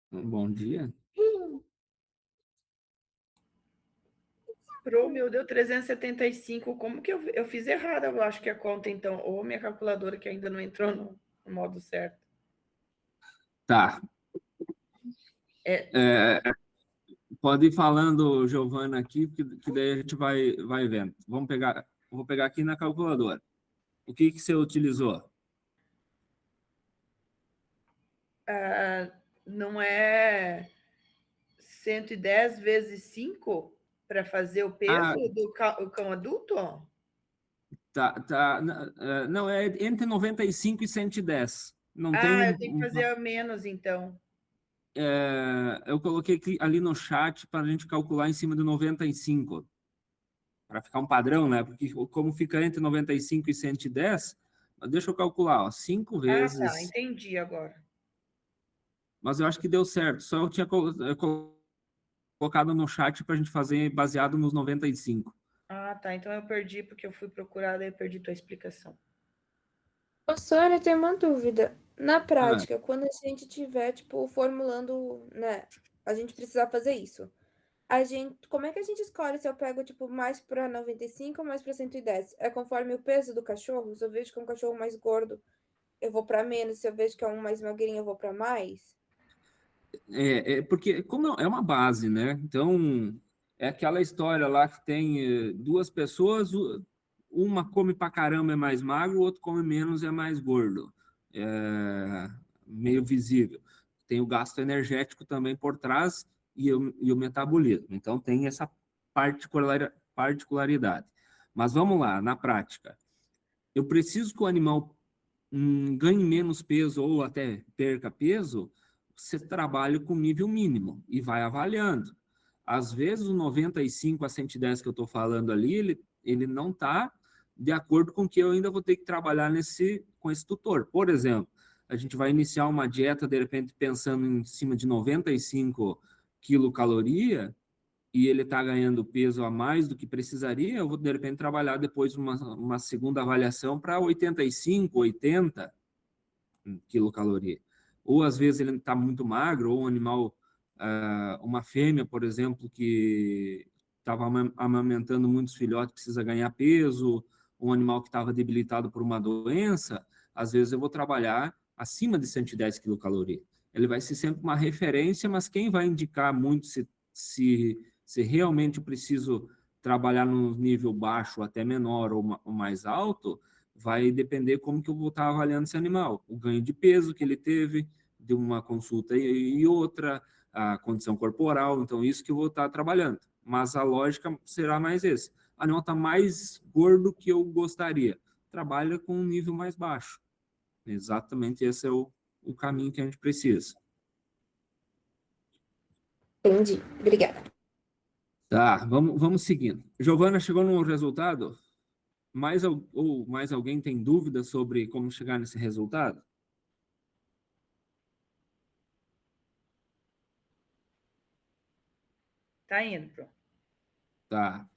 Bom dia. Meu, deu 375. Como que eu fiz errado? Eu acho que a conta, então, ou minha calculadora que ainda não entrou no modo certo. Tá. Pode ir falando, Giovana, aqui, que daí a gente vai vendo. Vou pegar aqui na calculadora. O que você utilizou? Não é 110 vezes 5 para fazer o peso Ah, do o cão adulto? tá. Não, é entre 95 e 110. Não tem Eu tenho que fazer a menos, então. eu coloquei aqui, ali no chat para a gente calcular em cima de 95, para ficar um padrão, né? Porque como fica entre 95 e 110, deixa eu calcular, ó, 5 Tá, vezes. entendi agora. Mas eu acho que deu certo, só eu tinha colocado no chat para a gente fazer baseado nos 95. Tá, então eu perdi porque eu fui procurar, daí eu perdi tua explicação. Ô, Sônia, eu tenho uma dúvida. Na Ah, prática, quando a gente tiver, tipo, formulando, né? A gente precisar fazer isso. Como é que a gente escolhe se eu pego, tipo, mais pra 95 ou mais pra 110? É conforme o peso do cachorro? Se eu vejo que é um cachorro mais gordo, eu vou pra menos. Se eu vejo que é um mais magrinho, eu vou pra mais? Porque como é uma base, né? Então, é aquela história lá que tem duas pessoas, uma come pra caramba, é mais magro, o outro come menos, é mais gordo. É meio visível. Tem o gasto energético também por trás e o metabolismo. Então, tem essa particularidade. Mas vamos lá, na prática. Eu preciso que o animal ganhe menos peso ou até perca peso, você trabalha com nível mínimo e vai avaliando. Às vezes, o 95 a 110 que eu estou falando ali, ele não está de acordo com o que eu ainda vou ter que trabalhar com esse tutor. Por exemplo, a gente vai iniciar uma dieta, de repente, pensando em cima de 95 quilocaloria, e ele está ganhando peso a mais do que precisaria, eu vou, de repente, trabalhar depois uma segunda avaliação para 85, 80 quilocaloria. Ou, às vezes, ele está muito magro, ou um animal, uma fêmea, por exemplo, que estava amamentando muitos filhotes, precisa ganhar peso, um animal que estava debilitado por uma doença, às vezes eu vou trabalhar acima de 110 quilocalorias. Ele vai ser sempre uma referência, mas quem vai indicar muito se realmente eu preciso trabalhar num nível baixo, até menor ou mais alto, vai depender como que eu vou estar avaliando esse animal. O ganho de peso que ele teve de uma consulta e outra, a condição corporal, então isso que eu vou estar trabalhando. Mas a lógica será mais esse. O animal está mais gordo que eu gostaria. Trabalha com um nível mais baixo. Exatamente esse é o caminho que a gente precisa. Entendi. Obrigada. Tá, vamos seguindo. Giovana, chegou no resultado? Mais alguém tem dúvida sobre como chegar nesse resultado? Tá indo, pronto. Tá.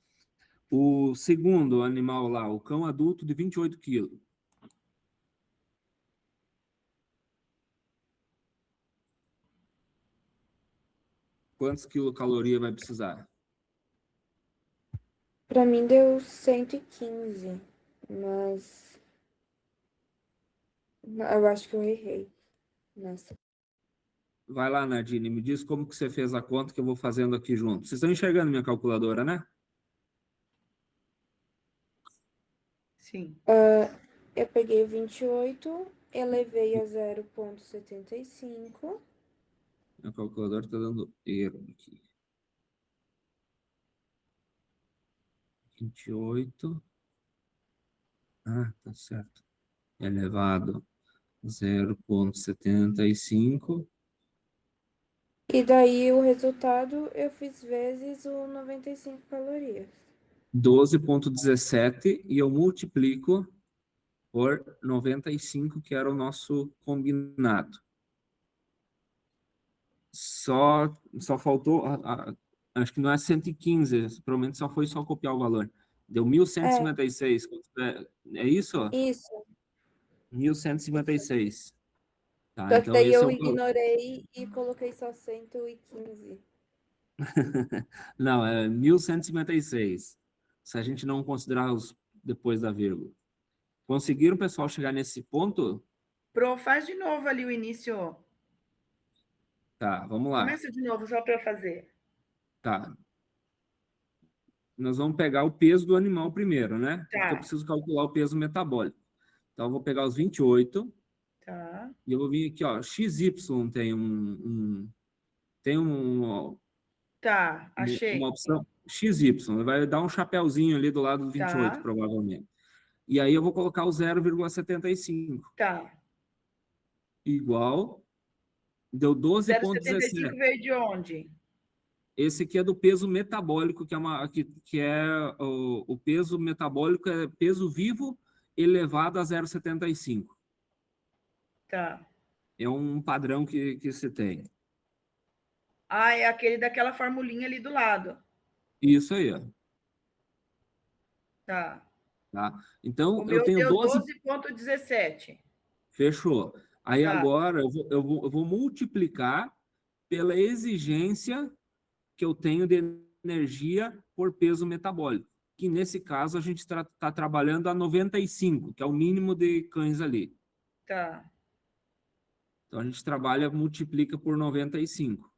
O segundo animal lá, o cão adulto de 28 quilos. Quantos quilocalorias vai precisar? Pra mim deu 115, mas eu acho que eu errei nessa. Vai lá, Nadine, me diz como que você fez a conta que eu vou fazendo aqui junto. Vocês estão enxergando minha calculadora, né? Sim. Eu peguei 28, elevei a 0,75. Minha calculadora está dando erro aqui. 28. Ah, tá certo. Elevado a 0,75. E daí o resultado eu fiz vezes o 95 calorias. 12,17 e eu multiplico por 95, que era o nosso combinado. Só faltou, acho que não é 115, provavelmente só foi só copiar o valor. Deu 1.156. É isso? Isso. 1.156. Tá, Só que então daí esse é eu o... ignorei e coloquei só 115. Não, é 1.156. Se a gente não considerar os depois da vírgula. Conseguiram, pessoal, chegar nesse ponto? Pro, faz de novo ali o início. Tá, vamos lá. Começa de novo, só para eu fazer. Tá. Nós vamos pegar o peso do animal primeiro, né? Porque eu Tá, preciso calcular o peso metabólico. Então, eu vou pegar os 28 tá, e eu vou vir aqui, ó, XY tem tá, uma achei. opção XY, vai dar um chapéuzinho ali do lado do 28, Tá, provavelmente. E aí eu vou colocar o 0,75, tá. igual, deu 0,75 12,17. veio de onde? Esse aqui é do peso metabólico, que é o peso metabólico é peso vivo elevado a 0,75. Tá. É um padrão que se tem. Ah, é aquele daquela formulinha ali do lado. Isso aí, ó. Tá. Tá? O Então, eu meu tenho deu 12. 12,17. Fechou. Aí Tá, agora eu vou multiplicar pela exigência que eu tenho de energia por peso metabólico, que nesse caso a gente está trabalhando a 95, que é o mínimo de cães ali. Tá. Então a gente trabalha, multiplica por 95.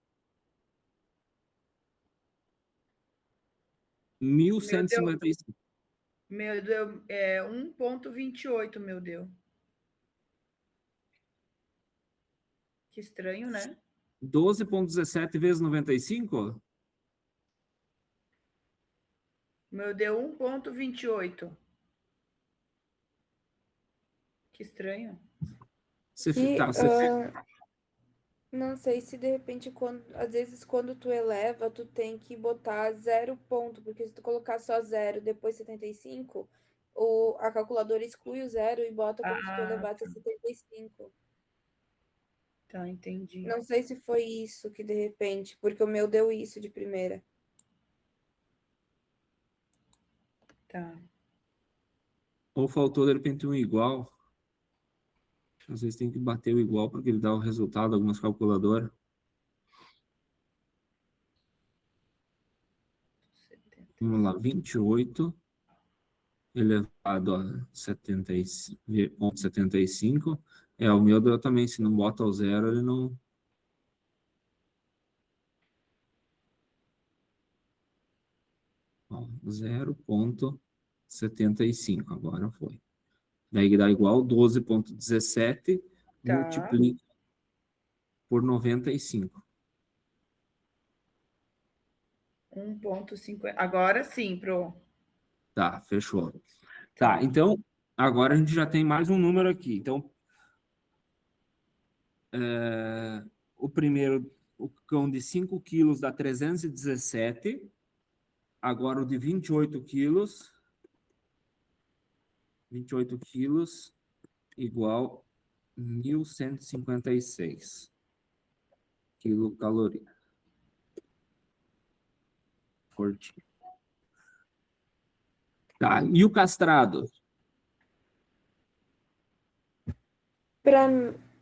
Meu Deus, 1.155. meu Deus, é 1,28, meu Deus. Que estranho, né? 12,17 vezes 95? Meu Deus, 1,28. Que estranho. E Você fez. não sei se de repente, às vezes quando tu eleva, tu tem que botar 0 ponto, porque se tu colocar só 0, depois 75, a calculadora exclui o 0 e bota como se tu Ah, elevasse a 75. tá, entendi. Não sei se foi isso que de repente, porque o meu deu isso de primeira. Tá. Ou faltou de repente um igual. Às vezes tem que bater o igual porque ele dá o resultado, algumas calculadoras. Vamos lá, 28 elevado a 70,75. O meu deu também, se não bota o zero, ele não. Ó, 0,75, agora foi. Daí dá igual 12,17, Tá. multiplica por 95. 1,50. Agora sim, Pro. Tá, fechou. Tá, Tá. então, agora a gente já tem mais um número aqui. Então, o primeiro, o cão de 5 quilos dá 317. Agora o de 28 quilos. 28 quilos igual 1.156 quilocalorias. Curtinho. Tá, e o castrado? Pra,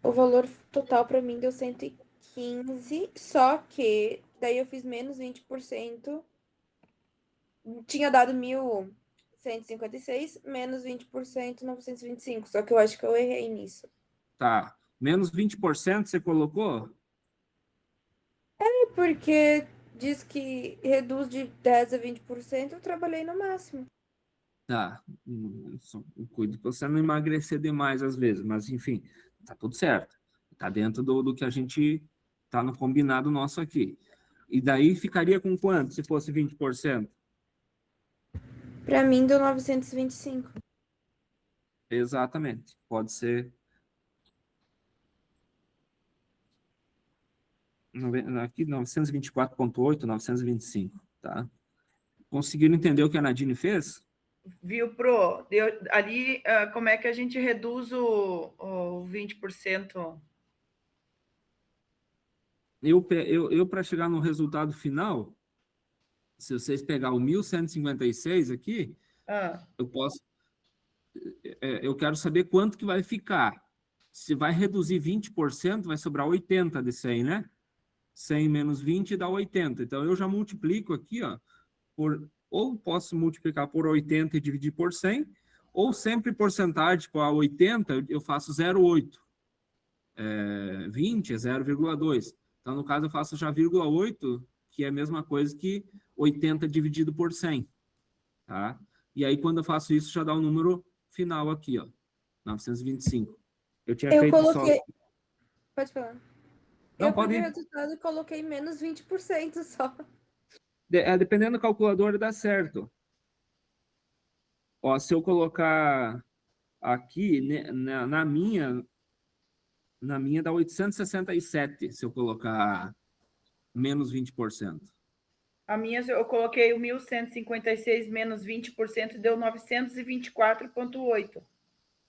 o valor total para mim deu 115, só que daí eu fiz menos 20%. Tinha dado 1.156, menos 20%, 925. Só que eu acho que eu errei nisso. Tá, menos 20% você colocou? Porque diz que reduz de 10 a 20%, eu trabalhei no máximo. Tá, cuido para você não emagrecer demais às vezes, mas enfim, tá tudo certo. Tá dentro do que a gente tá no combinado nosso aqui. E daí ficaria com quanto se fosse 20%? Para mim deu 925. Exatamente, pode ser. Aqui 924,8, 925, tá? Conseguiram entender o que a Nadine fez? Viu, Pro? Ali, como é que a gente reduz o 20%? Eu para chegar no resultado final, se vocês pegar o 1.156 aqui, Ah, eu posso, eu quero saber quanto que vai ficar. Se vai reduzir 20%, vai sobrar 80 de 100, né? 100 menos 20 dá 80. Então eu já multiplico aqui, ó, ou posso multiplicar por 80 e dividir por 100, ou sempre porcentagem, tipo, a 80 eu faço 0,8. 20 é 0,2. Então, no caso, eu faço já 0,8, que é a mesma coisa que 80 dividido por 100. Tá? E aí, quando eu faço isso, já dá o número final aqui, ó, 925. Eu tinha Eu feito só. coloquei. Pode falar. Não, Eu pode peguei o ir. resultado e coloquei menos 20% só. Dependendo do calculador, dá certo. Ó, se eu colocar aqui, né, na minha dá 867, se eu colocar menos 20%. a minha, eu coloquei o 1.156 menos 20%, deu 924,8.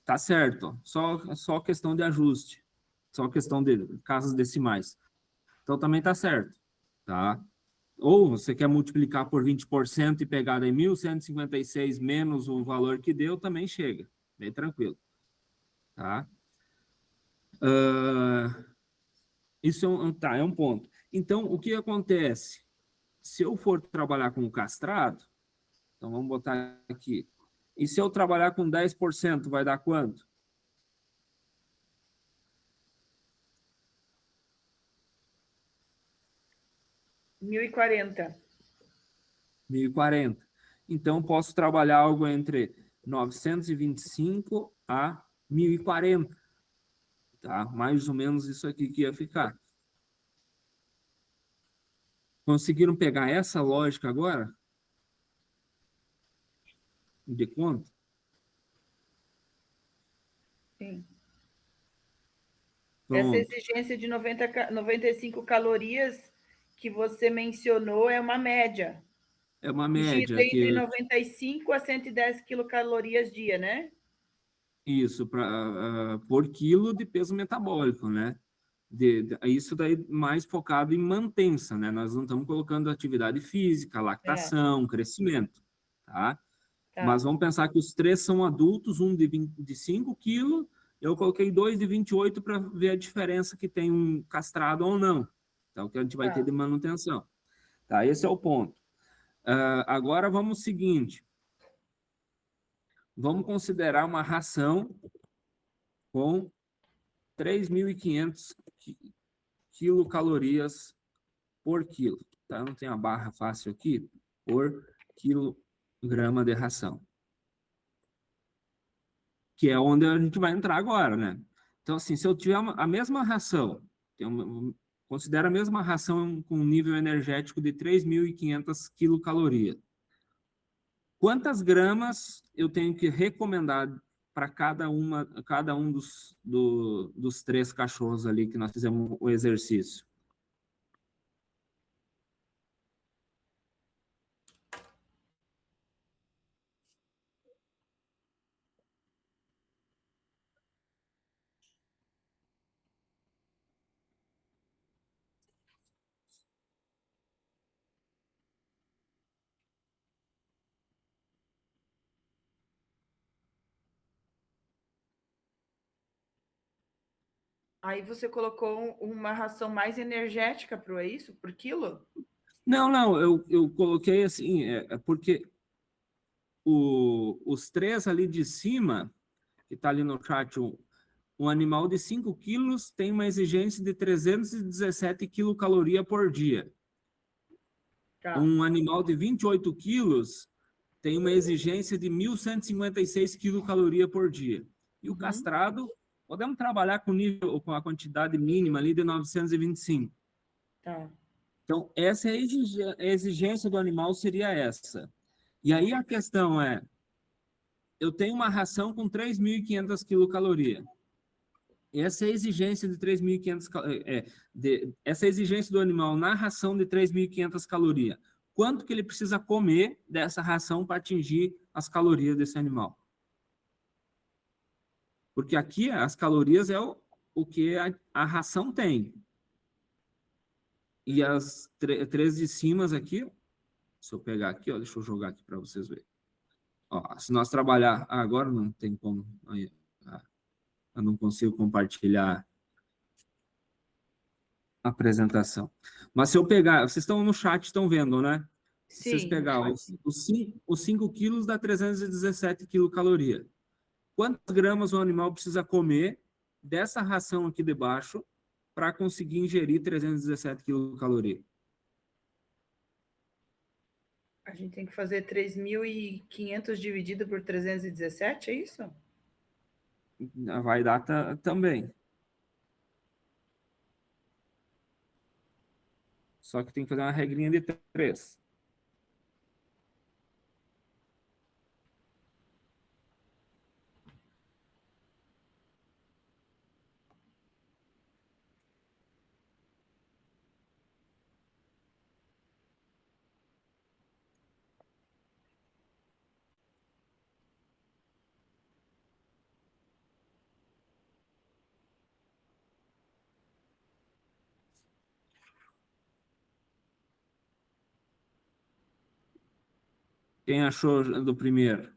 Tá certo, só questão de ajuste, só questão de casas decimais. Então também tá certo, tá? Ou você quer multiplicar por 20% e pegar daí 1.156 menos o valor que deu, também chega, bem tranquilo, tá? Isso é um ponto. Então, o que acontece? se eu for trabalhar com o castrado, então vamos botar aqui, e se eu trabalhar com 10%, vai dar quanto? 1040. 1040. Então, posso trabalhar algo entre 925 a 1040. Tá? Mais ou menos isso aqui que ia ficar. Conseguiram pegar essa lógica agora? De conta? Sim. Essa Pronto. exigência de 95 calorias que você mencionou é uma média. É uma Gira média entre que 95 a 110 quilocalorias dia, né? isso por quilo de peso metabólico, né? Isso daí mais focado em mantença, né? Nós não estamos colocando atividade física, É, lactação, crescimento, tá? Mas tá, vamos pensar que os três são adultos, um de 5 quilos, eu coloquei dois de 28 para ver a diferença que tem um castrado ou não. Então, o que a gente vai ter tá. de manutenção. Tá? Esse é o ponto. Agora vamos ao seguinte. Vamos considerar uma ração com 3.500 quilocalorias por quilo. Tá? Não tem a barra fácil aqui, por quilograma de ração. Que é onde a gente vai entrar agora, né? Então, assim, se eu tiver a mesma ração, considera a mesma ração com um nível energético de 3.500 quilocalorias. Quantas gramas eu tenho que recomendar para cada um dos três cachorros ali que nós fizemos o exercício? Aí você colocou uma ração mais energética para isso, por quilo? Não, eu coloquei assim, porque os três ali de cima, que está ali no chat, um animal de 5 quilos tem uma exigência de 317 quilocalorias por dia. Tá. Um animal de 28 quilos tem uma exigência de 1.156 quilocalorias por dia. E o Uhum. castrado, podemos trabalhar com a quantidade mínima ali de 925. Tá. Então, essa é a exigência do animal seria essa. E aí a questão é, eu tenho uma ração com 3.500 quilocalorias. Essa exigência de 3.500 essa exigência do animal na ração de 3.500 calorias. Quanto que ele precisa comer dessa ração para atingir as calorias desse animal? Porque aqui as calorias é o que a ração tem. E as três de cima aqui, se eu pegar aqui, ó, deixa eu jogar aqui para vocês verem. Ó, se nós trabalhar, agora não tem como, eu não consigo compartilhar a apresentação. Mas se eu pegar, vocês estão no chat, estão vendo, né? Se vocês Sim. pegar os 5 quilos dá 317 quilocalorias. Quantas gramas o animal precisa comer dessa ração aqui de baixo para conseguir ingerir 317 quilocalorias? A gente tem que fazer 3.500 dividido por 317, é isso? Vai dar também. Só que tem que fazer uma regrinha de 3. Quem achou do primeiro?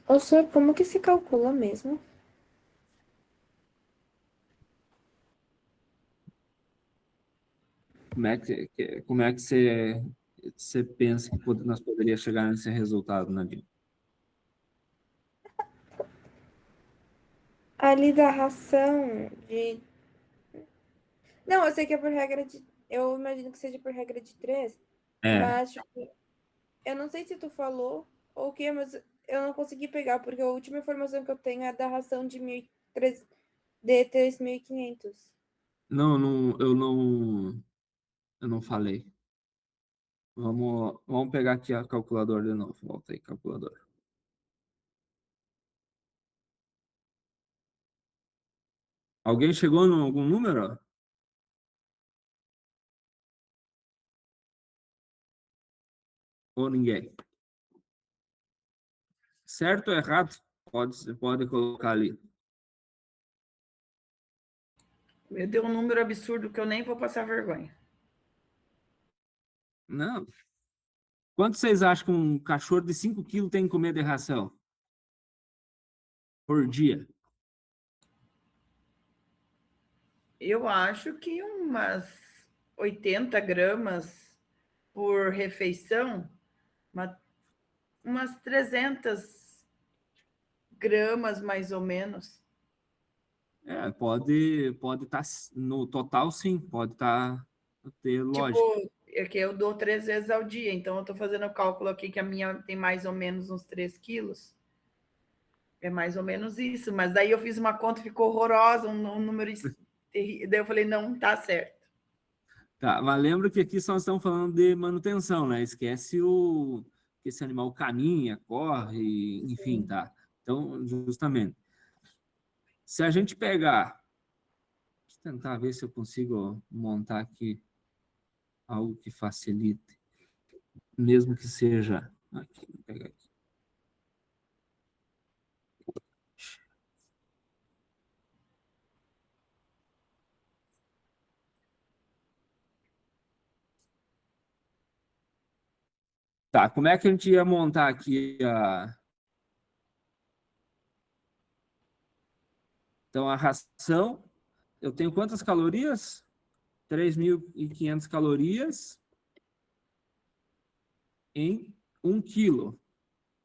Ô, senhor, como que se calcula mesmo? Como é que você pensa que nós poderíamos chegar nesse resultado, Nadine? Ali da ração de. Não, eu sei que é por regra de. Eu imagino que seja por regra de 3, É, mas, tipo, eu não sei se tu falou ou o quê, mas eu não consegui pegar, porque a última informação que eu tenho é da ração de 1.300, de 3.500. não, eu não falei. Vamos pegar aqui a calculadora de novo. Volta aí, calculadora. Alguém chegou em algum número? Ou ninguém? Certo ou errado? Pode colocar ali. Eu dei um número absurdo que eu nem vou passar vergonha. Não. Quanto vocês acham que um cachorro de 5 quilos tem que comer de ração? Por dia? Eu acho que umas 80 gramas por refeição, umas 300 gramas mais ou menos. Pode estar no total, sim, pode estar ter Tipo, lógica. é que eu dou 3 vezes ao dia, então eu estou fazendo o cálculo aqui que a minha tem mais ou menos uns 3 quilos. É mais ou menos isso, mas daí eu fiz uma conta e ficou horrorosa, um número terrível. Daí eu falei, não, tá certo. Tá, mas lembra que aqui só estamos falando de manutenção, né? Esquece que esse animal caminha, corre, enfim, Sim. tá? Então, justamente, se a gente pegar, deixa eu tentar ver se eu consigo montar aqui algo que facilite, mesmo que seja aqui, vou pegar aqui. Tá, como é que a gente ia montar aqui a... Então, a ração, eu tenho quantas calorias? 3.500 calorias em 1 quilo,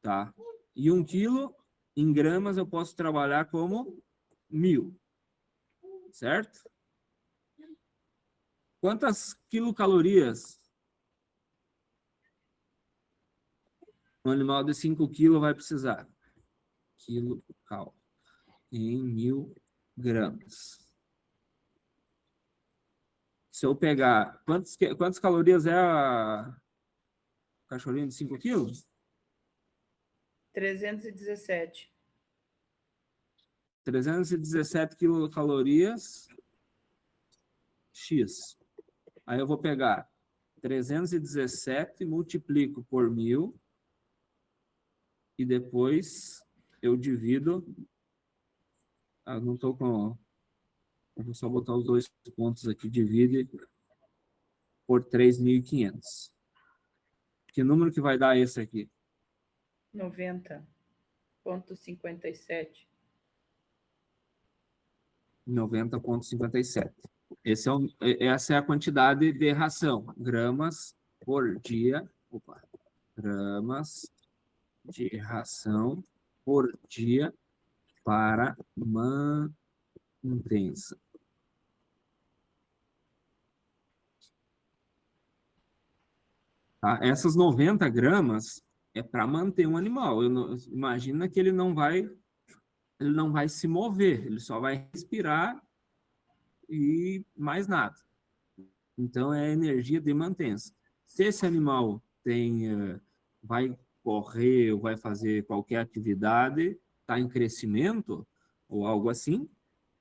tá? E 1 quilo em gramas eu posso trabalhar como 1.000, certo? Quantas quilocalorias um animal de 5 quilos vai precisar? Quilocal em 1.000 gramas. Se eu pegar... Quantas calorias é a cachorrinho de 5 quilos? 317. 317 quilocalorias X. Aí eu vou pegar 317, multiplico por 1.000 e depois eu divido. Não estou com. Eu vou só botar os dois pontos aqui, divide por 3.500. Que número que vai dar esse aqui? 90,57. 90,57. Essa é a quantidade de ração, gramas por dia. Opa, gramas de ração por dia para manutenção. Tá? Essas 90 gramas é para manter um animal. Imagina que ele não vai se mover, ele só vai respirar e mais nada. Então, é energia de manutenção. Se esse animal vai correr ou vai fazer qualquer atividade, está em crescimento ou algo assim,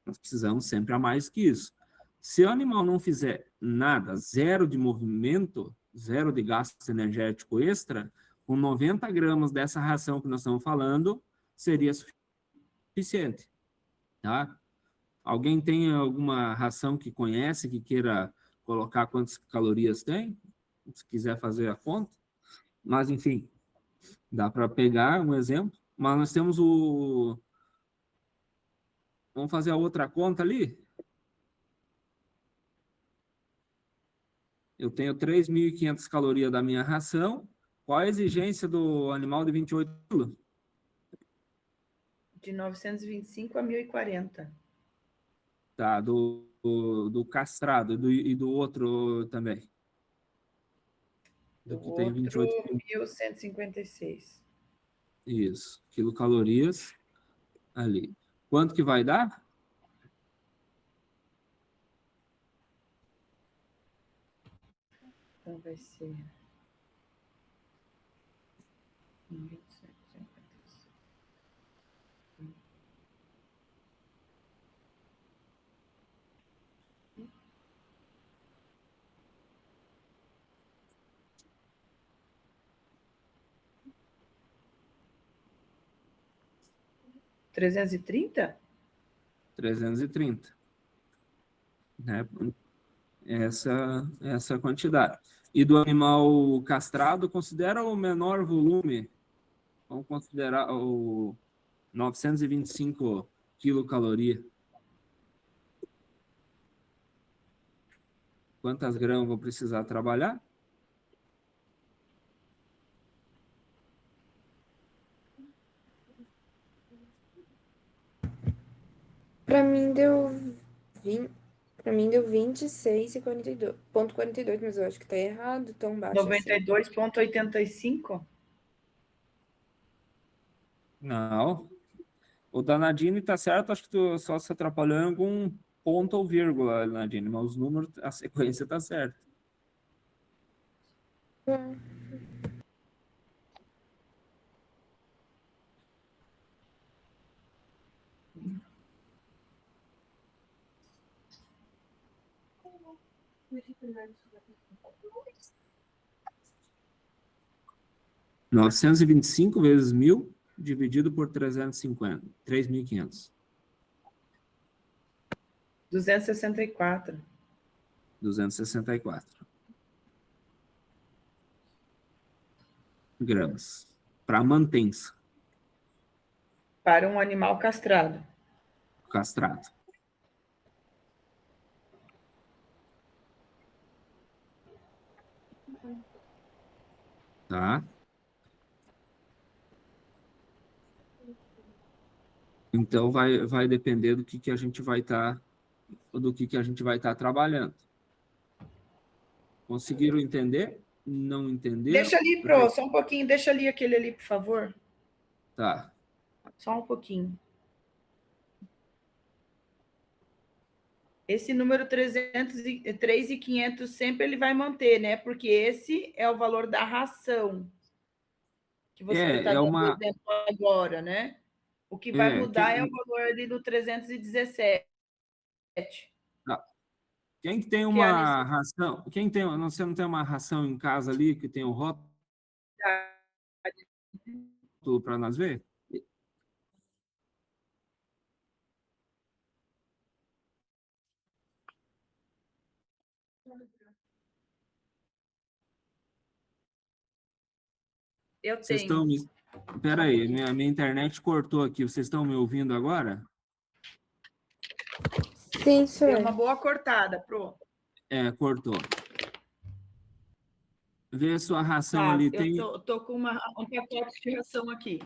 nós precisamos sempre a mais que isso. Se o animal não fizer nada, zero de movimento, zero de gasto energético extra, com 90 gramas dessa ração que nós estamos falando, seria suficiente. Tá? Alguém tem alguma ração que conhece, que queira colocar quantas calorias tem? Se quiser fazer a conta. Mas, enfim, dá para pegar um exemplo. Mas nós temos o... Vamos fazer a outra conta ali? Eu tenho 3.500 calorias da minha ração. Qual a exigência do animal de 28 quilos? De 925 a 1040. Tá, do castrado e do outro também. Do Do que tem outro, 28 quilos. 1156. Isso, quilocalorias ali. Quanto que vai dar? Então vai ser 1156. R$ 330? 330. Né? Essa quantidade. E do animal castrado, considera o menor volume. Vamos considerar o 925 quilocaloria. Quantas gramas vou precisar trabalhar? Pra mim deu 20, pra mim deu 26,42, mas eu acho que tá errado, tão baixo assim. 92,85? Não. O da Nadine tá certo, acho que tu só se atrapalhou em algum ponto ou vírgula, Nadine, mas os números, a sequência tá certa. Hum. R$ 925 vezes 1.000 dividido por 350, 3.500. 264. 264 gramas para mantença, Para um animal castrado. castrado. Tá? Então vai depender do que a gente vai estar trabalhando. Conseguiram entender? Não entenderam? Deixa ali, Pro, só um pouquinho. Deixa ali aquele ali, por favor. Tá. Só um pouquinho. Esse número 3.500 sempre ele vai manter, né? Porque esse é o valor da ração que você está É dando uma... exemplo agora, né? O que vai mudar é o quem, valor ali do 317. tá. Quem tem Que é a uma ração... Você não tem uma ração em casa ali que tem o rótulo necessidade. para nós ver? Eu Vocês estão tenho. me... Espera aí, minha internet cortou aqui. Vocês estão me ouvindo agora? Sim, Deu senhor. uma boa cortada, Pro. Cortou. Vê a sua ração Tá, ali. eu Tem... tô com um pacote de ração aqui.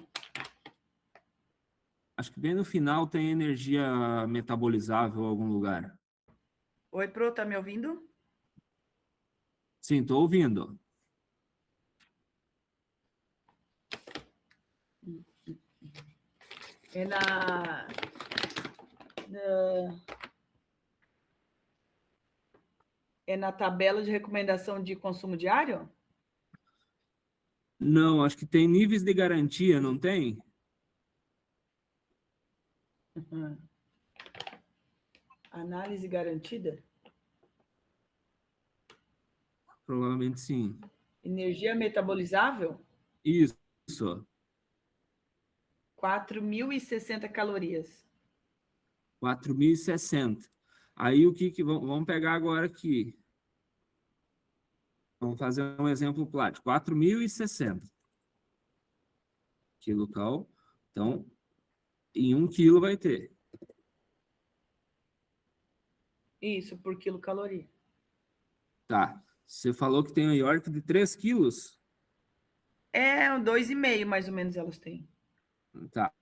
Acho que bem no final tem energia metabolizável em algum lugar. Oi, Pro, tá me ouvindo? Sim, estou ouvindo. É é na tabela de recomendação de consumo diário? Não, acho que tem níveis de garantia, não tem? Uhum. Análise garantida? Provavelmente sim. Energia metabolizável? Isso. 4.060 calorias. 4.060. Aí o que vamos pegar agora aqui? Vamos fazer um exemplo prático. 4.060 quilocal Então, em 1 quilo vai ter. Isso, por quilocaloria. Tá. Você falou que tem um York de 3 quilos? É, 2,5 mais ou menos elas têm. Tá.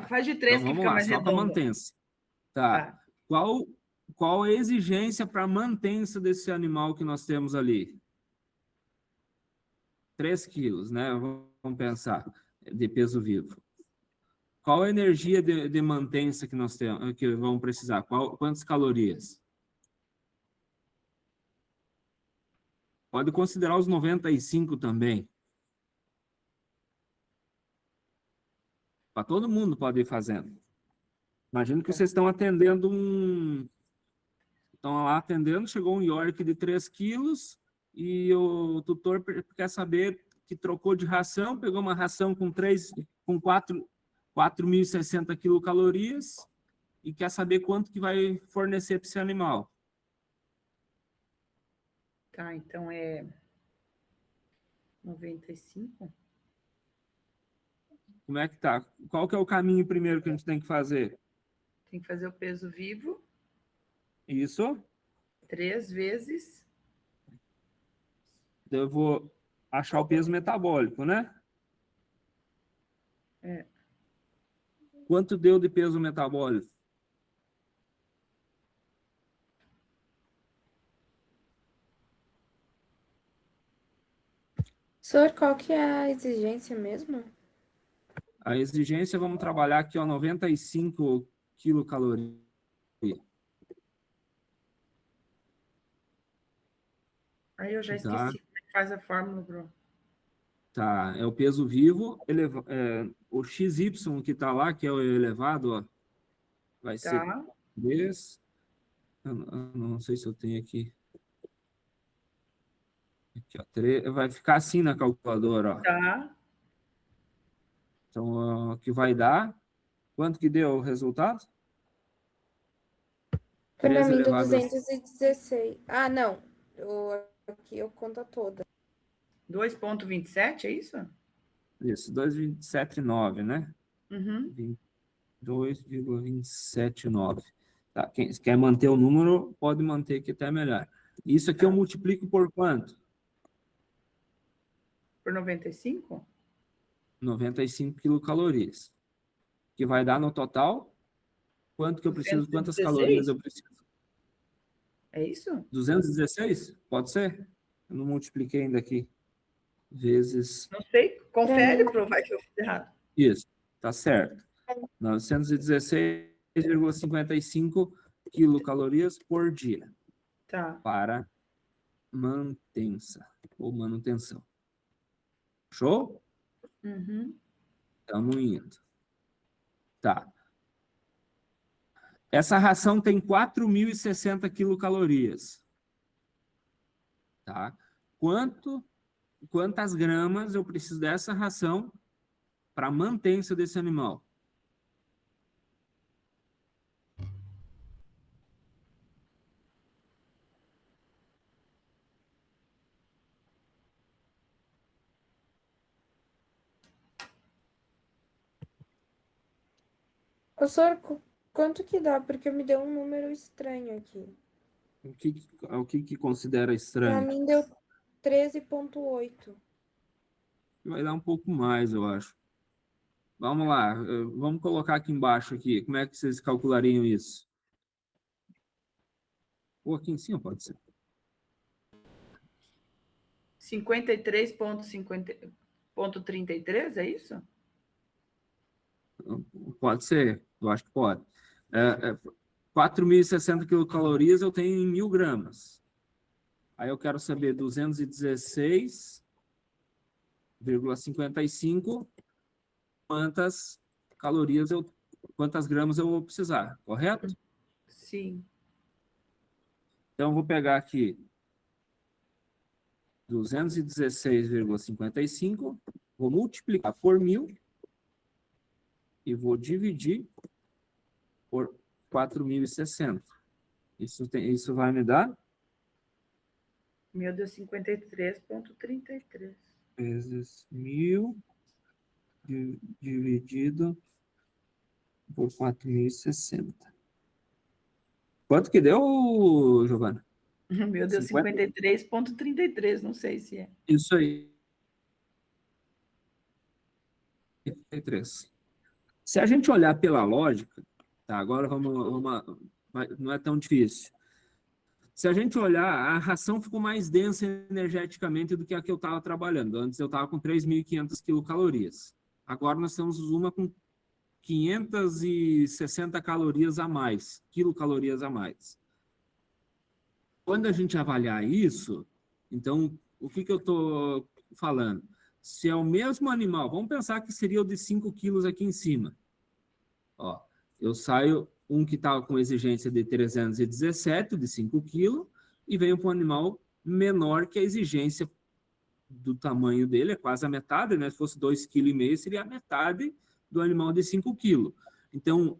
Faz de Então 3 que vamos fica lá, mais só para redonda. mantença. Tá. Tá. Qual a exigência para mantença desse animal que nós temos ali? 3 quilos, né? Vamos pensar, de peso vivo. Qual a energia de mantença que nós temos, que vamos precisar? Quantas calorias? Pode considerar os 95 também. Para todo mundo pode ir fazendo. Imagina que vocês estão atendendo Estão lá atendendo, chegou um York de 3 quilos e o tutor quer saber que trocou de ração, pegou uma ração com 4.060 quilocalorias e quer saber quanto que vai fornecer para esse animal. Tá, então é 95? Como é que tá? Qual que é o caminho primeiro que a gente tem que fazer? Tem que fazer o peso vivo Isso. 3 vezes. Eu vou achar o peso metabólico, né? É. Quanto deu de peso metabólico? Senhor, qual que é a exigência mesmo? A exigência, vamos trabalhar aqui, ó, 95 quilocalorias. Aí eu já Tá? esqueci como é que faz a fórmula, Bruno. Tá, é o peso vivo, o XY que está lá, que é o elevado, ó, vai ser Tá, 3. Eu não sei se eu tenho aqui. Aqui, ó, vai ficar assim na calculadora, ó. tá. Então, ó, o que vai dar? Quanto que deu o resultado? Para 3 mim, do elevado a 216. Ah, não. Aqui eu conto toda. 2,27, é isso? isso, 2,279, né? Uhum. 2,279. Tá, quem quer manter o número, pode manter que até é melhor. Isso aqui eu multiplico por quanto? Por 95? 95 quilocalorias. Que vai dar no total, quanto que eu preciso, quantas calorias 216? eu preciso? É isso? 216? Pode ser? Eu não multipliquei ainda aqui. Vezes. Não sei. Para Confere, mim, Bruno, vai que eu fiz errado. Isso, tá certo. 916,55 quilocalorias por dia Tá. para mantença ou manutenção. Show? Uhum. Estamos indo. Tá. Essa ração tem 4.060 quilocalorias. Tá? Quantas gramas eu preciso dessa ração para mantença desse animal? ô, senhor, quanto que dá? Porque me deu um número estranho aqui. O que considera Para estranho? mim, deu 13,8. Vai dar um pouco mais, eu acho. Vamos lá, vamos colocar aqui embaixo aqui. Como é que vocês calculariam isso? Ou aqui em cima pode ser. 53,33, é isso? Pode ser, eu acho que pode. 4.060 quilocalorias eu tenho em 1.000 gramas. Aí eu quero saber 216,55 quantas gramas eu vou precisar, correto? Sim. Então eu vou pegar aqui 216,55, vou multiplicar por 1.000 e vou dividir por 4.060. Isso vai me dar Meu Deus, 53,33. vezes 1.000 dividido por 4.060. Quanto que deu, Giovana? Meu Deus, 50? 53,33, não sei se é. Isso aí. 53. Se a gente olhar pela lógica, tá, agora não é tão difícil. Se a gente olhar, a ração ficou mais densa energeticamente do que a que eu estava trabalhando. Antes eu estava com 3.500 quilocalorias. Agora nós temos uma com 560 calorias a mais, quilocalorias a mais. Quando a gente avaliar isso, então, o que eu estou falando? Se é o mesmo animal, vamos pensar que seria o de 5 quilos aqui em cima. Ó, eu saio um que estava com exigência de 317, de 5 quilos, e venho para um animal menor que a exigência do tamanho dele, é quase a metade, né? Se fosse 2,5 kg, seria a metade do animal de 5 quilos. Então,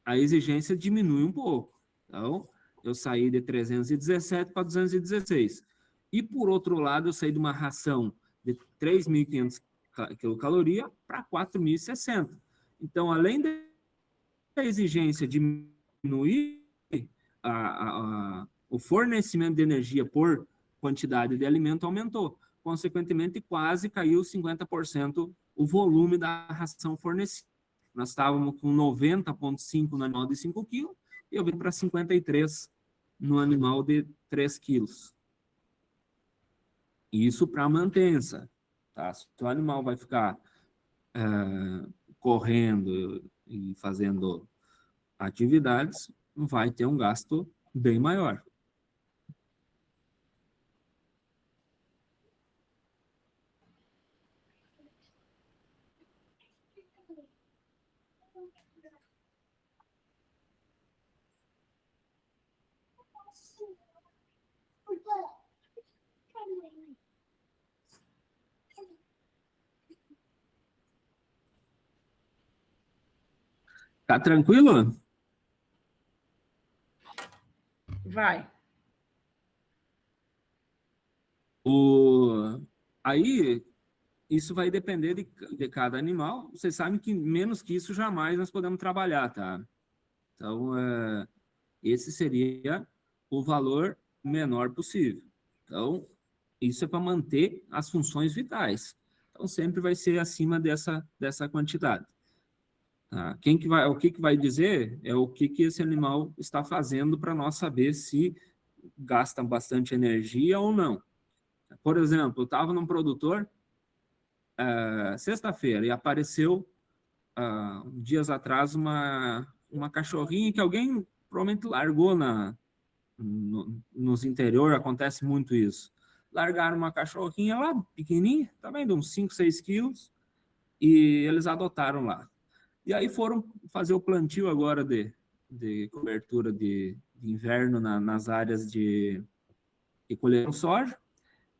a exigência diminui um pouco. Então, eu saí de 317 para 216. E, por outro lado, eu saí de uma ração de 3.500 quilocalorias para 4.060. Então, além da exigência diminuir, o fornecimento de energia por quantidade de alimento aumentou. Consequentemente, quase caiu 50% o volume da ração fornecida. Nós estávamos com 90,5 no animal de 5 quilos, e eu vim para 53 no animal de 3 quilos. Isso para mantença. Tá? Se o animal vai ficar correndo e fazendo atividades, vai ter um gasto bem maior. Tá tranquilo? Vai. Aí, isso vai depender de cada animal. Vocês sabem que menos que isso jamais nós podemos trabalhar, tá? Então, esse seria o valor menor possível. Então, isso é para manter as funções vitais. Então, sempre vai ser acima dessa quantidade. Tá? O que vai dizer é o que esse animal está fazendo para nós saber se gasta bastante energia ou não. Por exemplo, eu estava num produtor sexta-feira e apareceu dias atrás uma cachorrinha que alguém provavelmente largou nos interior, acontece muito isso. Largaram uma cachorrinha lá, pequenininha, também de uns 5, 6 quilos, e eles adotaram lá. E aí foram fazer o plantio agora de cobertura de inverno nas áreas de colheram soja,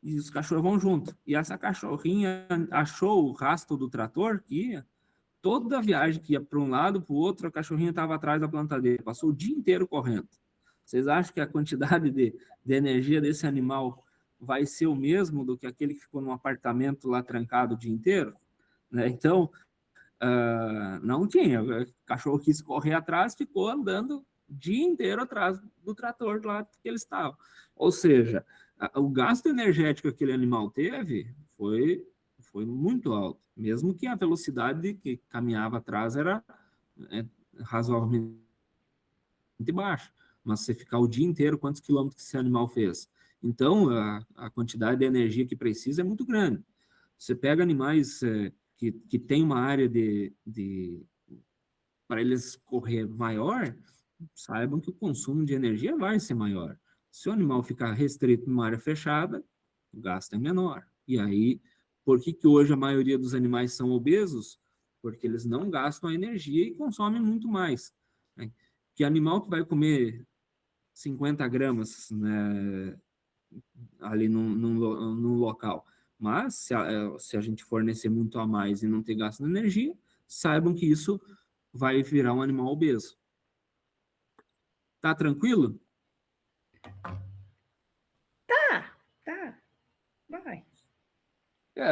e os cachorros vão junto. E essa cachorrinha achou o rastro do trator que ia, toda a viagem que ia para um lado, para o outro, a cachorrinha estava atrás da plantadeira, passou o dia inteiro correndo. Vocês acham que a quantidade de energia desse animal vai ser o mesmo do que aquele que ficou num apartamento lá trancado o dia inteiro? Né? Então, não tinha. O cachorro quis correr atrás, ficou andando o dia inteiro atrás do trator lá que ele estava. Ou seja, o gasto energético que aquele animal teve foi muito alto, mesmo que a velocidade que caminhava atrás era razoavelmente baixa. Mas você ficar o dia inteiro, quantos quilômetros esse animal fez? Então, a quantidade de energia que precisa é muito grande. Você pega animais que tem uma área para eles correr maior, saibam que o consumo de energia vai ser maior. Se o animal ficar restrito numa área fechada, o gasto é menor. E aí, por que hoje a maioria dos animais são obesos? Porque eles não gastam a energia e consomem muito mais. Né? Que animal que vai comer 50 gramas, né, ali num local. Mas, se a gente fornecer muito a mais e não ter gasto de energia, saibam que isso vai virar um animal obeso. Tá tranquilo? Tá. Vai.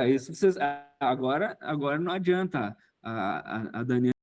Isso vocês agora não adianta a Daniela